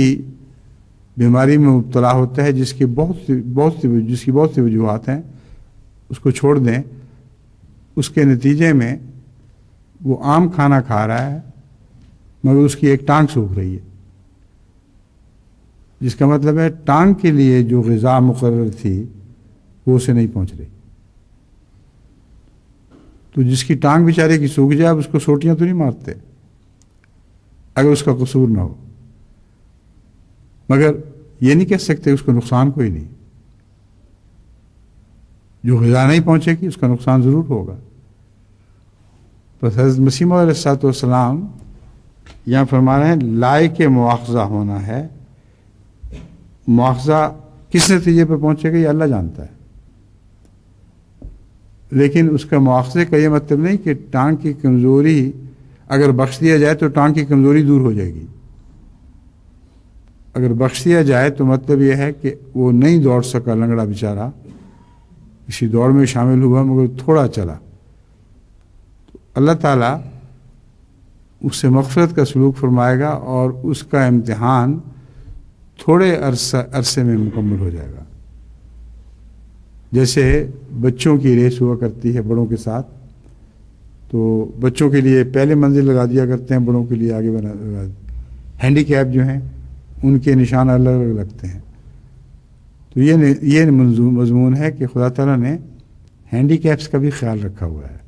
بیماری میں مبتلا ہوتا ہے جس کی بہت سی وجوہات ہیں، اس کو چھوڑ دیں، اس کے نتیجے میں وہ عام کھانا کھا رہا ہے مگر اس کی ایک ٹانگ سوکھ رہی ہے، جس کا مطلب ہے ٹانگ کے لیے جو غذا مقرر تھی وہ اسے نہیں پہنچ رہی۔ تو جس کی ٹانگ بیچارے کی سوکھ جائے، اب اس کو سوٹیاں تو نہیں مارتے اگر اس کا قصور نہ ہو، مگر یہ نہیں کہہ سکتے اس کو نقصان کوئی نہیں۔ جو غذا نہیں پہنچے گی اس کا نقصان ضرور ہوگا۔ بس حضرت مسیح موعود علیہ الصلوۃ والسلام یہاں فرما رہے ہیں لائق مواخذہ ہونا ہے۔ مواخذہ کس نتیجے پر پہنچے گا یہ اللہ جانتا ہے، لیکن اس کا مواخذے کا یہ مطلب نہیں کہ ٹانگ کی کمزوری اگر بخش دیا جائے تو ٹانگ کی کمزوری دور ہو جائے گی۔ اگر بخش دیا جائے تو مطلب یہ ہے کہ وہ نہیں دوڑ سکا لنگڑا بیچارہ، کسی دوڑ میں شامل ہوا مگر تھوڑا چلا، تو اللہ تعالیٰ اس سے مغفرت کا سلوک فرمائے گا اور اس کا امتحان تھوڑے عرصے میں مکمل ہو جائے گا۔ جیسے بچوں کی ریس ہوا کرتی ہے بڑوں کے ساتھ، تو بچوں کے لیے پہلے منزل لگا دیا کرتے ہیں، بڑوں کے لیے آگے بنا ہینڈی کیپ جو ہیں ان کے نشان الگ الگ لگتے ہیں۔ تو یہ مضمون ہے کہ خدا تعالیٰ نے ہینڈی کیپس کا بھی خیال رکھا ہوا ہے،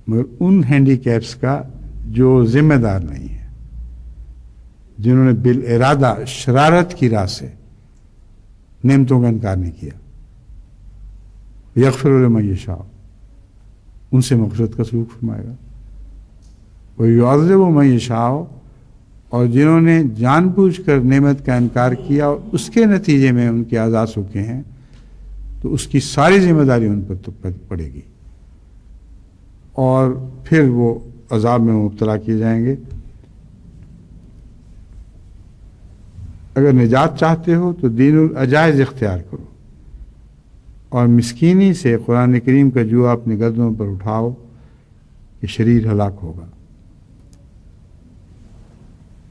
مگر ان ہینڈی کیپس کا جو ذمہ دار نہیں ہے، جنہوں نے بالارادہ شرارت کی راہ سے نعمتوں کا انکار نہیں کیا۔ یغفر لمن یشاء، ان سے مغفرت کا سلوک فرمائے گا۔ ویعذب من یشاء، اور جنہوں نے جان بوجھ کر نعمت کا انکار کیا اور اس کے نتیجے میں ان کے اعضاء سوکھے ہیں تو اس کی ساری ذمہ داری ان پر تو پڑے گی اور پھر وہ عذاب میں مبتلا کیے جائیں گے۔ اگر نجات چاہتے ہو تو دین العجائز اختیار کرو اور مسکینی سے قرآن کریم کا جوا اپنے گردنوں پر اٹھاؤ کہ شریر ہلاک ہوگا۔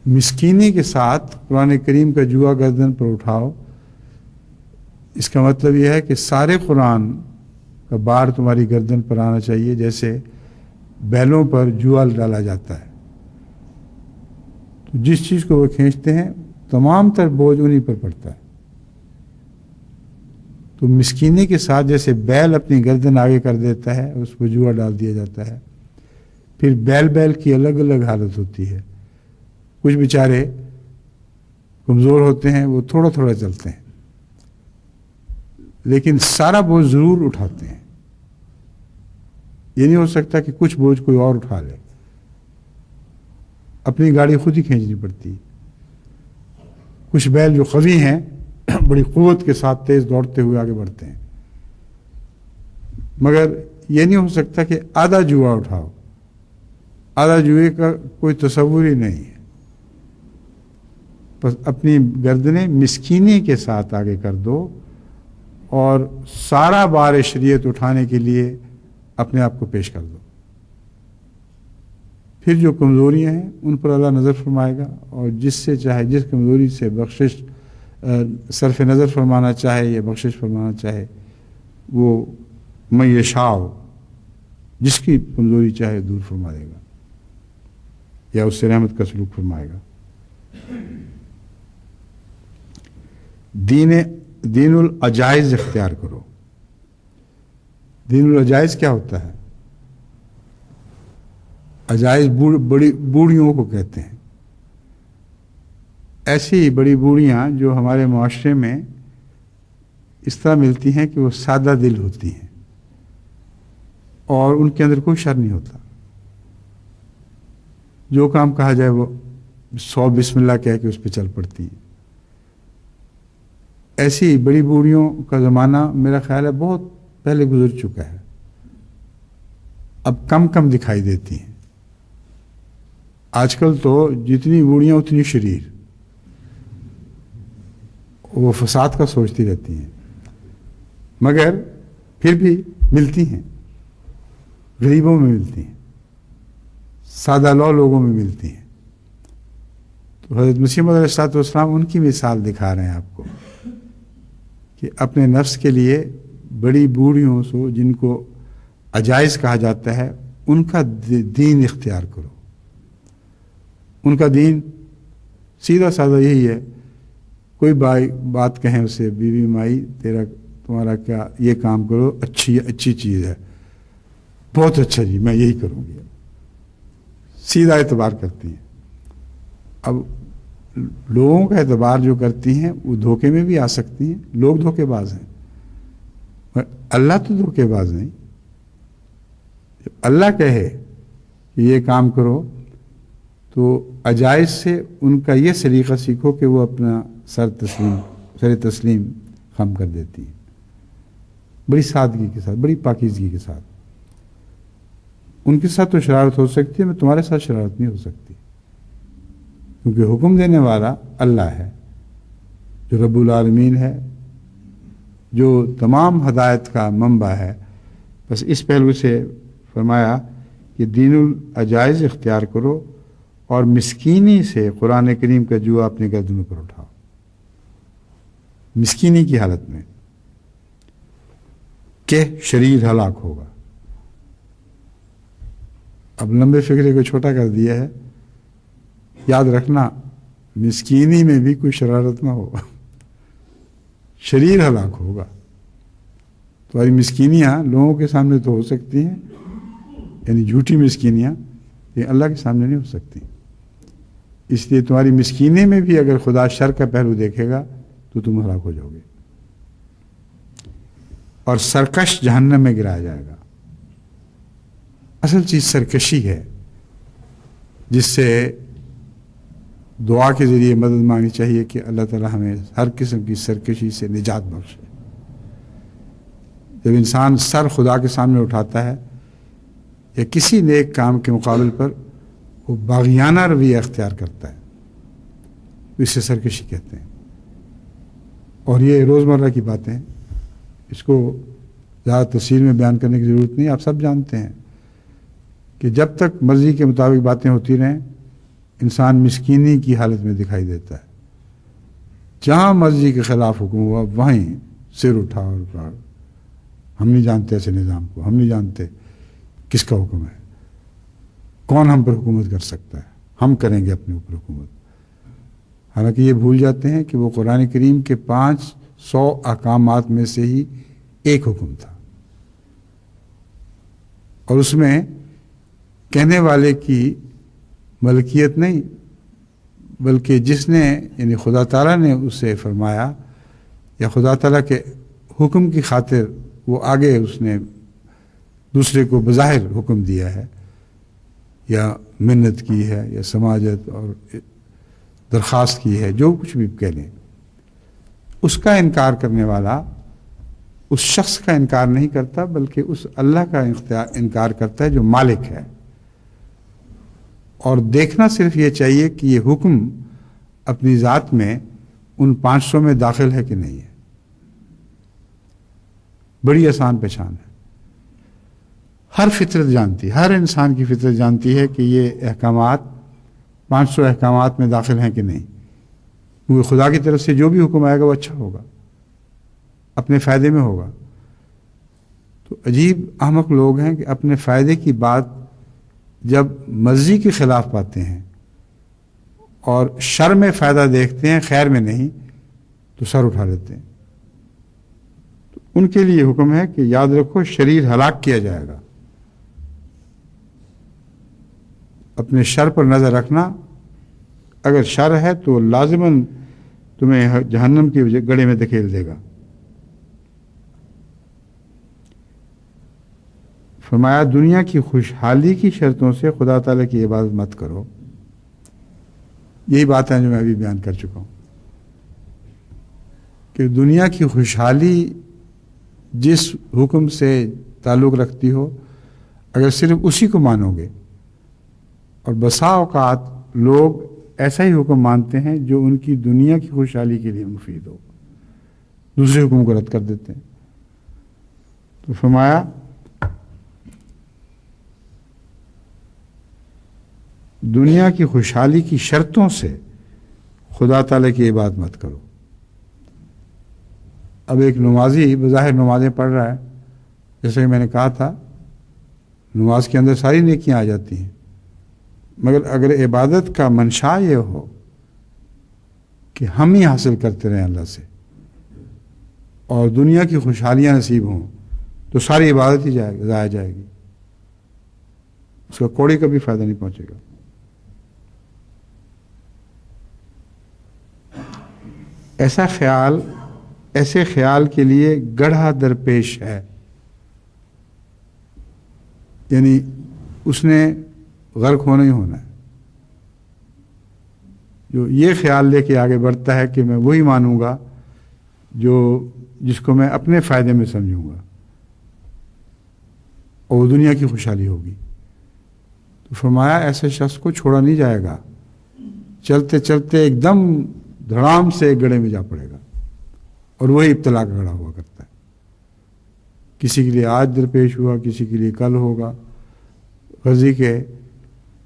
مسکینی کے ساتھ قرآن کریم کا جوا گردن پر اٹھاؤ، اس کا مطلب یہ ہے کہ سارے قرآن کا بار تمہاری گردن پر آنا چاہیے، جیسے بیلوں پر جوا ڈالا جاتا ہے تو جس چیز کو وہ کھینچتے ہیں تمام تر بوجھ انہی پر پڑتا ہے۔ تو مسکینی کے ساتھ جیسے بیل اپنی گردن آگے کر دیتا ہے اس کو جوا ڈال دیا جاتا ہے، پھر بیل کی الگ الگ حالت ہوتی ہے۔ کچھ بیچارے کمزور ہوتے ہیں، وہ تھوڑا تھوڑا چلتے ہیں لیکن سارا بوجھ ضرور اٹھاتے ہیں۔ یہ نہیں ہو سکتا کہ کچھ بوجھ کوئی اور اٹھا لے، اپنی گاڑی خود ہی کھینچنی پڑتی ہے۔ کچھ بیل جو قوی ہیں بڑی قوت کے ساتھ تیز دوڑتے ہوئے آگے بڑھتے ہیں، مگر یہ نہیں ہو سکتا کہ آدھا جوا اٹھاؤ، آدھا جوئے کا کوئی تصور ہی نہیں ہے۔ بس اپنی گردنیں مسکینی کے ساتھ آگے کر دو اور سارا بار شریعت اٹھانے کے لیے اپنے آپ کو پیش کر دو۔ پھر جو کمزوریاں ہیں ان پر اللہ نظر فرمائے گا اور جس سے چاہے، جس کمزوری سے بخشش صرف نظر فرمانا چاہے یا بخشش فرمانا چاہے، وہ من یشاء جس کی کمزوری چاہے دور فرما دے گا یا اس سے رحمت کا سلوک فرمائے گا۔ دین العجائز اختیار کرو۔ دین العجائز کیا ہوتا ہے؟ عجائز بڑی بوڑھیوں کو کہتے ہیں، ایسی بڑی بوڑھیاں جو ہمارے معاشرے میں اس طرح ملتی ہیں کہ وہ سادہ دل ہوتی ہیں اور ان کے اندر کوئی شر نہیں ہوتا، جو کام کہا جائے وہ 100 بسم اللہ کہہ کے اس پہ چل پڑتی ہیں۔ ایسی بڑی بوڑھیوں کا زمانہ میرا خیال ہے بہت پہلے گزر چکا ہے، اب کم دکھائی دیتی ہیں۔ آج کل تو جتنی بوڑھیاں اتنی شریر، وہ فساد کا سوچتی رہتی ہیں، مگر پھر بھی ملتی ہیں، غریبوں میں ملتی ہیں، سادہ لوگوں میں ملتی ہیں۔ تو حضرت مسیح موعود علیہ السلام ان کی مثال دکھا رہے ہیں آپ کو کہ اپنے نفس کے لیے بڑی بوڑھیوں سے جن کو عجائز کہا جاتا ہے ان کا دین اختیار کرو۔ ان کا دین سیدھا سادہ یہی ہے، کوئی بات کہیں اسے، بیوی مائی تمہارا کیا، یہ کام کرو، اچھی چیز ہے، بہت اچھا جی میں یہی کروں گی، سیدھا اعتبار کرتی ہیں۔ اب لوگوں کا اعتبار جو کرتی ہیں وہ دھوکے میں بھی آ سکتی ہیں، لوگ دھوکے باز ہیں، پر اللہ تو دھوکے باز نہیں۔ اللہ کہے کہ یہ کام کرو تو عجائز سے ان کا یہ سلیقہ سیکھو کہ وہ اپنا سر تسلیم خم کر دیتی ہیں، بڑی سادگی کے ساتھ، بڑی پاکیزگی کے ساتھ۔ ان کے ساتھ تو شرارت ہو سکتی ہے، میں تمہارے ساتھ شرارت نہیں ہو سکتی، کیونکہ حکم دینے والا اللہ ہے جو رب العالمین ہے، جو تمام ہدایت کا منبع ہے۔ بس اس پہلو سے فرمایا کہ دین العجائز اختیار کرو اور مسکینی سے قرآن کریم کا جوا اپنے گردنوں پر اٹھاؤ، مسکینی کی حالت میں کہ شریر ہلاک ہوگا۔ اب لمبے فکرے کو چھوٹا کر دیا ہے، یاد رکھنا مسکینی میں بھی کوئی شرارت نہ ہو، شریر ہلاک ہوگا۔ تمہاری مسکینیاں لوگوں کے سامنے تو ہو سکتی ہیں، یعنی جھوٹی مسکینیاں، لیکن اللہ کے سامنے نہیں ہو سکتی۔ اس لیے تمہاری مسکینی میں بھی اگر خدا شر کا پہلو دیکھے گا تو تم ہلاک ہو جاؤ گے اور سرکش جہنم میں گرایا جائے گا۔ اصل چیز سرکشی ہے، جس سے دعا کے ذریعے مدد مانگنی چاہیے کہ اللہ تعالیٰ ہمیں ہر قسم کی سرکشی سے نجات بخشے۔ جب انسان سر خدا کے سامنے اٹھاتا ہے یا کسی نیک کام کے مقابل پر وہ باغیانہ رویہ اختیار کرتا ہے، اسے سرکشی کہتے ہیں۔ اور یہ روزمرہ کی باتیں ہیں، اس کو زیادہ تفصیل میں بیان کرنے کی ضرورت نہیں، آپ سب جانتے ہیں کہ جب تک مرضی کے مطابق باتیں ہوتی رہیں انسان مسکینی کی حالت میں دکھائی دیتا ہے۔ جہاں مرضی کے خلاف حکم ہوا وہیں سر اٹھا اور پاڑ، ہم نہیں جانتے ایسے نظام کو، ہم نہیں جانتے کس کا حکم ہے، کون ہم پر حکومت کر سکتا ہے، ہم کریں گے اپنے اوپر حکومت۔ حالانکہ یہ بھول جاتے ہیں کہ وہ قرآن کریم کے 500 احکامات میں سے ہی ایک حکم تھا، اور اس میں کہنے والے کی ملکیت نہیں، بلکہ جس نے یعنی خدا تعالیٰ نے اسے فرمایا یا خدا تعالیٰ کے حکم کی خاطر وہ آگے اس نے دوسرے کو بظاہر حکم دیا ہے یا منت کی ہے یا سماجت اور درخواست کی ہے، جو کچھ بھی کہہ لیں، اس کا انکار کرنے والا اس شخص کا انکار نہیں کرتا بلکہ اس اللہ کا انکار کرتا ہے جو مالک ہے۔ اور دیکھنا صرف یہ چاہیے کہ یہ حکم اپنی ذات میں ان 500 میں داخل ہے کہ نہیں ہے۔ بڑی آسان پہچان ہے، ہر فطرت جانتی، ہر انسان کی فطرت جانتی ہے کہ یہ احکامات 500 احکامات میں داخل ہیں کہ نہیں، کیونکہ خدا کی طرف سے جو بھی حکم آئے گا وہ اچھا ہوگا، اپنے فائدے میں ہوگا۔ تو عجیب احمق لوگ ہیں کہ اپنے فائدے کی بات جب مرضی کے خلاف پاتے ہیں اور شر میں فائدہ دیکھتے ہیں خیر میں نہیں تو سر اٹھا لیتے ہیں۔ تو ان کے لیے حکم ہے کہ یاد رکھو شریر ہلاک کیا جائے گا، اپنے شر پر نظر رکھنا، اگر شر ہے تو لازماً تمہیں جہنم کے گڑھے میں دھکیل دے گا۔ فرمایا دنیا کی خوشحالی کی شرطوں سے خدا تعالیٰ کی عبادت مت کرو۔ یہی بات ہے جو میں ابھی بیان کر چکا ہوں کہ دنیا کی خوشحالی جس حکم سے تعلق رکھتی ہو اگر صرف اسی کو مانو گے، اور بسا اوقات لوگ ایسا ہی حکم مانتے ہیں جو ان کی دنیا کی خوشحالی کے لیے مفید ہو، دوسرے حکم کو رد کر دیتے ہیں۔ تو فرمایا دنیا کی خوشحالی کی شرطوں سے خدا تعالیٰ کی عبادت مت کرو۔ اب ایک نمازی بظاہر نمازیں پڑھ رہا ہے، جیسے کہ میں نے کہا تھا نماز کے اندر ساری نیکیاں آ جاتی ہیں، مگر اگر عبادت کا منشا یہ ہو کہ ہم ہی حاصل کرتے رہیں اللہ سے اور دنیا کی خوشحالیاں نصیب ہوں تو ساری عبادت ہی ضائع جائے گی، اس کا کوڑی کا بھی فائدہ نہیں پہنچے گا۔ ایسے خیال کے لیے گڑھا درپیش ہے، یعنی اس نے غرق ہونا ہی ہونا ہے۔ جو یہ خیال لے کے آگے بڑھتا ہے کہ میں وہی مانوں گا جس کو میں اپنے فائدے میں سمجھوں گا اور وہ دنیا کی خوشحالی ہوگی، تو فرمایا ایسے شخص کو چھوڑا نہیں جائے گا، چلتے چلتے ایک دم دھڑام سے ایک گڑھے میں جا پڑے گا، اور وہی ابتلا کا گڑھا ہوا کرتا ہے۔ کسی کے لیے آج درپیش ہوا، کسی کے لیے کل ہوگا۔ غزی کے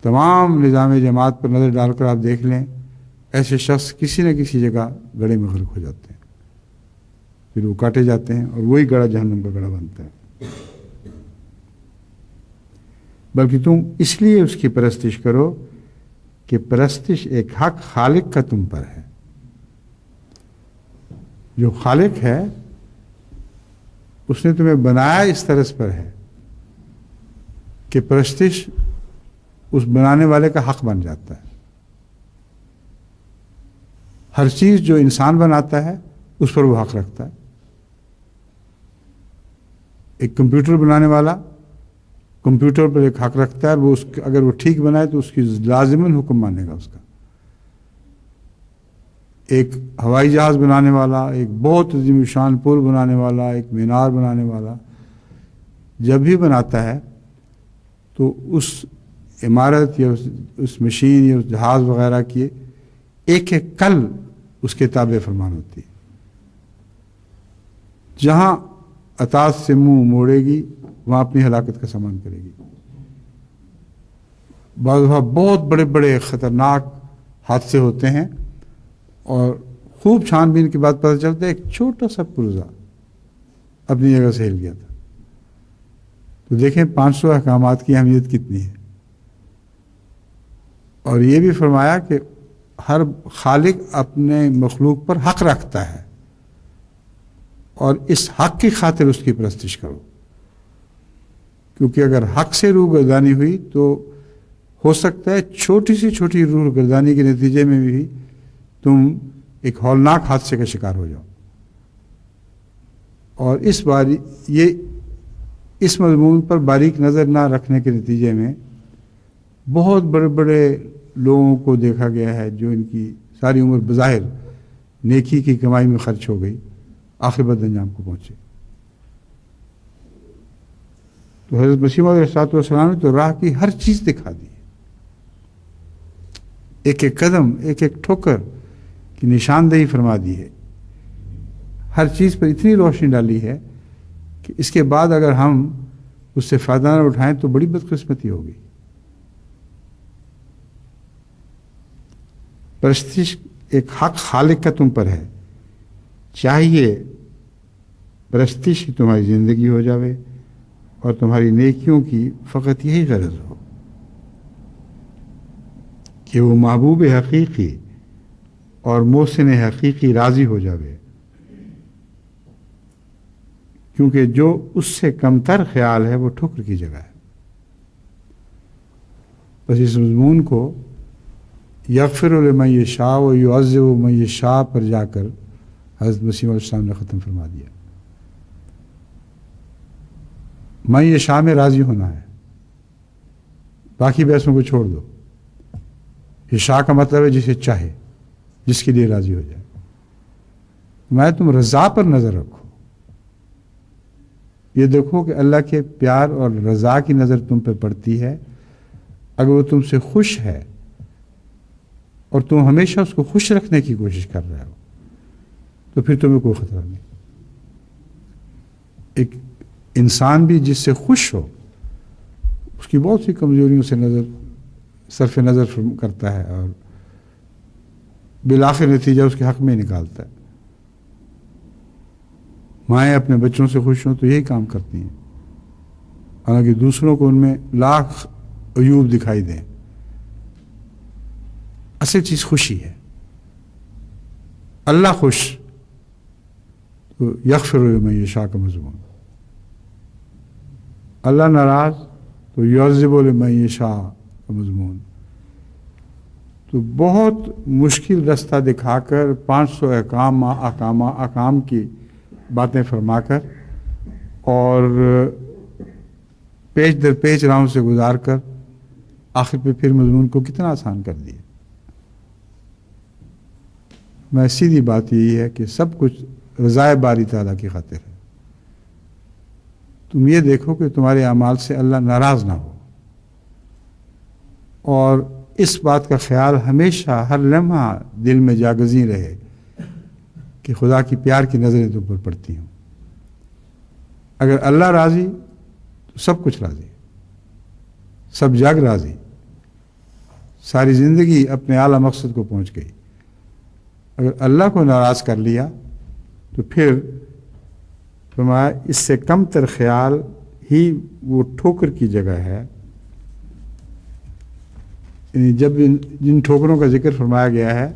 تمام نظام جماعت پر نظر ڈال کر آپ دیکھ لیں، ایسے شخص کسی نہ کسی جگہ گڑھے میں غرق ہو جاتے ہیں، پھر وہ کاٹے جاتے ہیں اور وہی گڑھا جہنم کا گڑھا بنتا ہے۔ بلکہ تم اس لیے اس کی پرستش کرو کہ پرستش ایک حق خالق کا تم پر ہے۔ جو خالق ہے اس نے تمہیں بنایا اس طرز پر ہے کہ پرستش اس بنانے والے کا حق بن جاتا ہے۔ ہر چیز جو انسان بناتا ہے اس پر وہ حق رکھتا ہے۔ ایک کمپیوٹر بنانے والا کمپیوٹر پر ایک حق رکھتا ہے، اور وہ اگر وہ ٹھیک بنائے تو اس کی لازماً حکم مانے گا اس کا۔ ایک ہوائی جہاز بنانے والا، ایک بہت عظیم شان پل بنانے والا، ایک مینار بنانے والا جب بھی بناتا ہے تو اس عمارت یا اس مشین یا اس جہاز وغیرہ کی ایک ایک کل اس کے تابع فرمان ہوتی ہے. جہاں اطاعت سے منہ موڑے گی وہاں اپنی ہلاکت کا سامان کرے گی. بعض دفعہ بہت بڑے بڑے خطرناک حادثے ہوتے ہیں اور خوب چھان بین کے بعد پتہ چلتا ہے ایک چھوٹا سا پرزہ اپنی جگہ سے ہل گیا تھا. تو دیکھیں 500 احکامات کی اہمیت کتنی ہے. اور یہ بھی فرمایا کہ ہر خالق اپنے مخلوق پر حق رکھتا ہے اور اس حق کی خاطر اس کی پرستش کرو، کیونکہ اگر حق سے روح گردانی ہوئی تو ہو سکتا ہے چھوٹی سی چھوٹی روح گردانی کے نتیجے میں بھی تم ایک ہولناک حادثے کا شکار ہو جاؤ. اور اس بار یہ اس مضمون پر باریک نظر نہ رکھنے کے نتیجے میں بہت بڑے بڑے لوگوں کو دیکھا گیا ہے جو ان کی ساری عمر بظاہر نیکی کی کمائی میں خرچ ہو گئی، آخر بد انجام کو پہنچے. تو حضرت مسیح موعود علیہ السلام نے تو راہ کی ہر چیز دکھا دی، ایک ایک قدم ایک ایک ٹھوکر کی نشاندہی فرما دی ہے، ہر چیز پر اتنی روشنی ڈالی ہے کہ اس کے بعد اگر ہم اس سے فائدہ نہ اٹھائیں تو بڑی بدقسمتی ہوگی. پرستش ایک حق خالق کا تم پر ہے، چاہیے پرستش ہی تمہاری زندگی ہو جاوے اور تمہاری نیکیوں کی فقط یہی غرض ہو کہ وہ محبوب حقیقی اور محسن حقیقی راضی ہو جاوے، کیونکہ جو اس سے کمتر خیال ہے وہ ٹھکر کی جگہ ہے. بس اس مضمون کو یغفر لمن یشاء و یعذب من یشاء پر جا کر حضرت مسیح علیہ السلام نے ختم فرما دیا. من یشاء میں راضی ہونا ہے، باقی بحثوں کو چھوڑ دو. یشاء کا مطلب ہے جسے چاہے، جس کے لیے راضی ہو جائے. میں تم رضا پر نظر رکھو، یہ دیکھو کہ اللہ کے پیار اور رضا کی نظر تم پہ پڑتی ہے. اگر وہ تم سے خوش ہے اور تم ہمیشہ اس کو خوش رکھنے کی کوشش کر رہے ہو تو پھر تمہیں کوئی خطرہ نہیں. ایک انسان بھی جس سے خوش ہو اس کی بہت سی کمزوریوں سے صرف نظر کرتا ہے اور بالآخر نتیجہ اس کے حق میں نکالتا ہے. مائیں اپنے بچوں سے خوش ہوں تو یہی کام کرتی ہیں، حالانکہ دوسروں کو ان میں لاکھ عیوب دکھائی دیں. اصل چیز خوشی ہے. اللہ خوش تو یغفر لمن یشاء کا مضمون، اللہ ناراض تو یعذب لمن یشاء کا مضمون. تو بہت مشکل رستہ دکھا کر 500 احکام کی باتیں فرما کر اور پیچ در پیچ راہوں سے گزار کر آخر پہ پھر مضمون کو کتنا آسان کر دیا. میں سیدھی بات یہی ہے کہ سب کچھ رضائے باری تعالیٰ کی خاطر ہے. تم یہ دیکھو کہ تمہارے اعمال سے اللہ ناراض نہ ہو، اور اس بات کا خیال ہمیشہ ہر لمحہ دل میں جاگزیں رہے کہ خدا کی پیار کی نظریں تم پر پڑتی ہوں. اگر اللہ راضی تو سب کچھ راضی، سب جگ راضی، ساری زندگی اپنے اعلیٰ مقصد کو پہنچ گئی. اگر اللہ کو ناراض کر لیا تو پھر فرمایا اس سے کم تر خیال ہی وہ ٹھوکر کی جگہ ہے. یعنی جب جن ٹھوکروں کا ذکر فرمایا گیا ہے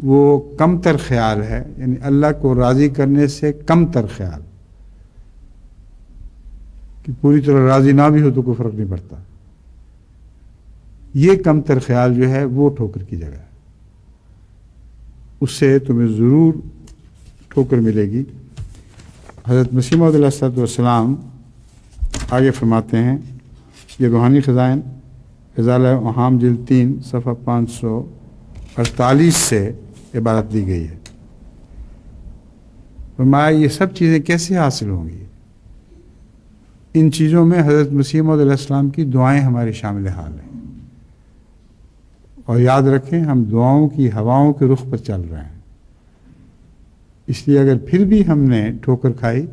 وہ کم تر خیال ہے، یعنی اللہ کو راضی کرنے سے کم تر خیال، کہ پوری طرح راضی نہ بھی ہو تو کوئی فرق نہیں پڑتا. یہ کم تر خیال جو ہے وہ ٹھوکر کی جگہ ہے، اس سے تمہیں ضرور ٹھوکر ملے گی. حضرت مسیح موعود علیہ السلام آگے فرماتے ہیں، یہ روحانی خزائن ازالہ اوہام جلد 3 صفحہ 548 سے عبارت دی گئی ہے۔ فرمایا یہ سب چیزیں کیسے حاصل ہوں گی؟ ان چیزوں میں حضرت مسیح موعود علیہ السلام کی دعائیں ہماری شامل حال ہیں، اور یاد رکھیں ہم دعاؤں کی ہواؤں کے رخ پر چل رہے ہیں۔ اس لیے اگر پھر بھی ہم نے ٹھوکر کھائی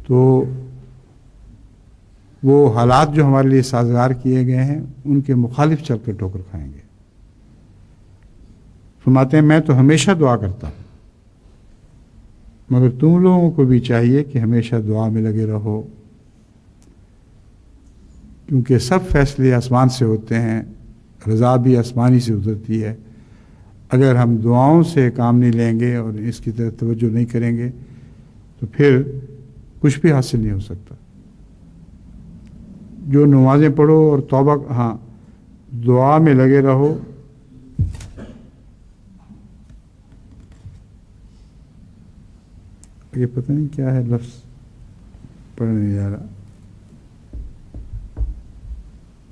تو وہ حالات جو ہمارے لیے سازگار کیے گئے ہیں ان کے مخالف چل کر ٹھوکر کھائیں گے۔ فرماتے ہیں میں تو ہمیشہ دعا کرتا ہوں، مگر تم لوگوں کو بھی چاہیے کہ ہمیشہ دعا میں لگے رہو، کیونکہ سب فیصلے آسمان سے ہوتے ہیں، رضا بھی آسمانی سے اترتی ہے۔ اگر ہم دعاؤں سے کام نہیں لیں گے اور اس کی طرف توجہ نہیں کریں گے تو پھر کچھ بھی حاصل نہیں ہو سکتا۔ جو نمازیں پڑھو اور توبہ دعا میں لگے رہو۔ یہ پتہ نہیں کیا ہے لفظ پڑھ نہیں جا رہا۔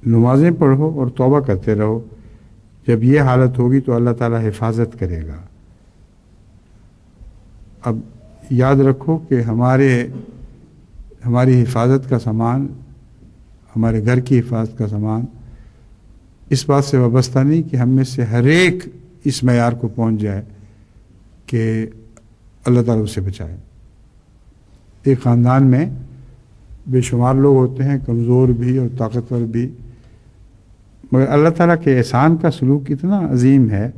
نمازیں پڑھو اور توبہ کرتے رہو، جب یہ حالت ہوگی تو اللہ تعالیٰ حفاظت کرے گا۔ اب یاد رکھو کہ ہماری حفاظت کا سامان، ہمارے گھر کی حفاظت کا سامان اس بات سے وابستہ نہیں کہ ہم میں سے ہر ایک اس معیار کو پہنچ جائے کہ اللہ تعالیٰ اسے بچائے۔ ایک خاندان میں بے شمار لوگ ہوتے ہیں، کمزور بھی اور طاقتور بھی، مگر اللہ تعالیٰ کے احسان کا سلوک اتنا عظیم ہے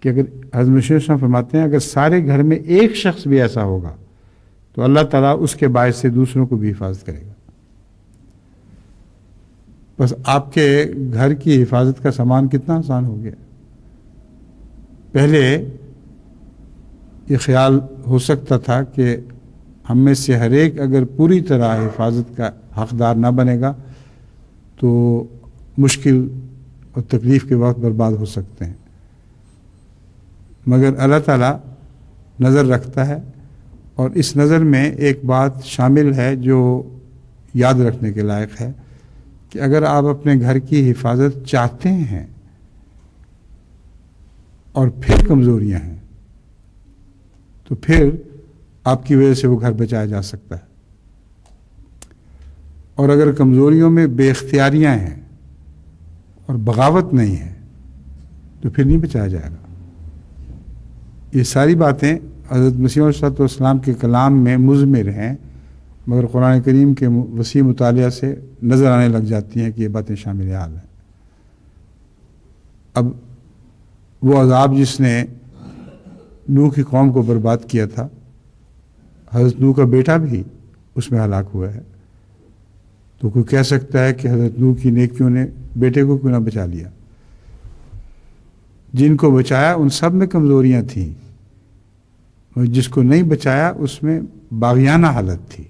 کہ اگر حضرت مسیح صلی اللہ علیہ وسلم فرماتے ہیں اگر سارے گھر میں ایک شخص بھی ایسا ہوگا تو اللہ تعالیٰ اس کے باعث سے دوسروں کو بھی حفاظت کرے گا۔ بس آپ کے گھر کی حفاظت کا سامان کتنا آسان ہو گیا۔ پہلے یہ خیال ہو سکتا تھا کہ ہم میں سے ہر ایک اگر پوری طرح حفاظت کا حقدار نہ بنے گا تو مشکل اور تکلیف کے وقت برباد ہو سکتے ہیں، مگر اللہ تعالیٰ نظر رکھتا ہے، اور اس نظر میں ایک بات شامل ہے جو یاد رکھنے کے لائق ہے کہ اگر آپ اپنے گھر کی حفاظت چاہتے ہیں اور پھر کمزوریاں ہیں تو پھر آپ کی وجہ سے وہ گھر بچایا جا سکتا ہے، اور اگر کمزوریوں میں بے اختیاریاں ہیں اور بغاوت نہیں ہے تو پھر نہیں بچایا جائے گا۔ یہ ساری باتیں حضرت مسیح علیہ السلام کے کلام میں مضمر ہیں، مگر قرآن کریم کے وسیع مطالعہ سے نظر آنے لگ جاتی ہیں کہ یہ باتیں شامل حال ہیں۔ اب وہ عذاب جس نے نوح کی قوم کو برباد کیا تھا، حضرت نوح کا بیٹا بھی اس میں ہلاک ہوا ہے، تو کوئی کہہ سکتا ہے کہ حضرت نوح کی نیکیوں نے بیٹے کو کیوں نہ بچا لیا؟ جن کو بچایا ان سب میں کمزوریاں تھیں، اور جس کو نہیں بچایا اس میں باغیانہ حالت تھی،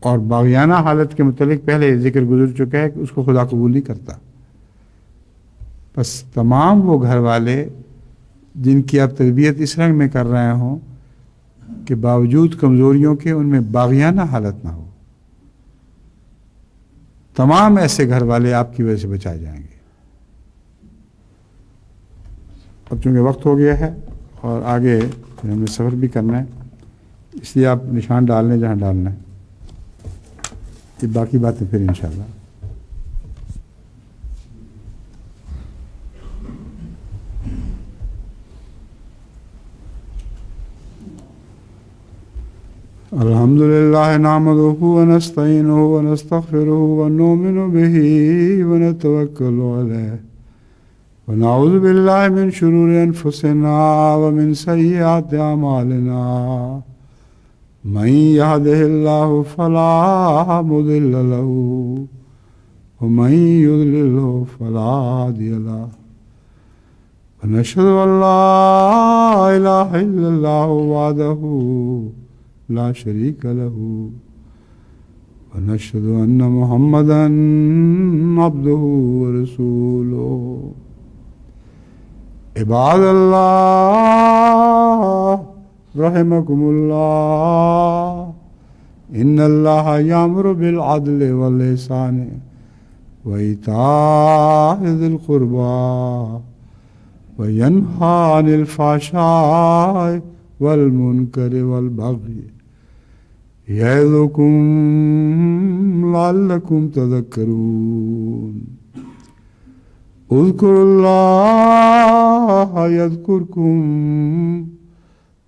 اور باغیانہ حالت کے متعلق پہلے ذکر گزر چکا ہے کہ اس کو خدا قبول نہیں کرتا۔ بس تمام وہ گھر والے جن کی آپ تربیت اس رنگ میں کر رہے ہوں کہ باوجود کمزوریوں کے ان میں باغیانہ حالت نہ ہو، تمام ایسے گھر والے آپ کی وجہ سے بچائے جائیں گے۔ اب چونکہ وقت ہو گیا ہے اور آگے ہمیں سفر بھی کرنا ہے، اس لیے آپ نشان ڈال لیں جہاں ڈالنا ہے، یہ باقی باتیں پھر انشاءاللہ۔ الحمد للہ نحمدہ ونستعینہ ونستغفرہ ونؤمن بہ ونتوکل علیہ ونعوذ باللہ من شرور انفسنا ومن سیئات اعمالنا من یہدہ اللہ فلا مضل لہ ومن یضللہ فلا ہادی لہ ونشہد ان لا الہ الا اللہ وحدہ لا شریک لہ ونشہد ان محمدا عبدہ ورسولہ۔ عباد اللہ رحمکم اللہ، ان اللہ یامر بالعدل والإحسان وإیتاء ذی القربى وينهى عن الفحشاء والمنكر والبغي يعظكم لعلكم تذكرون اذكروا الله يذكركم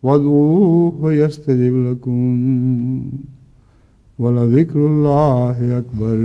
وادعوه يستجب لكم ولذكر الله أكبر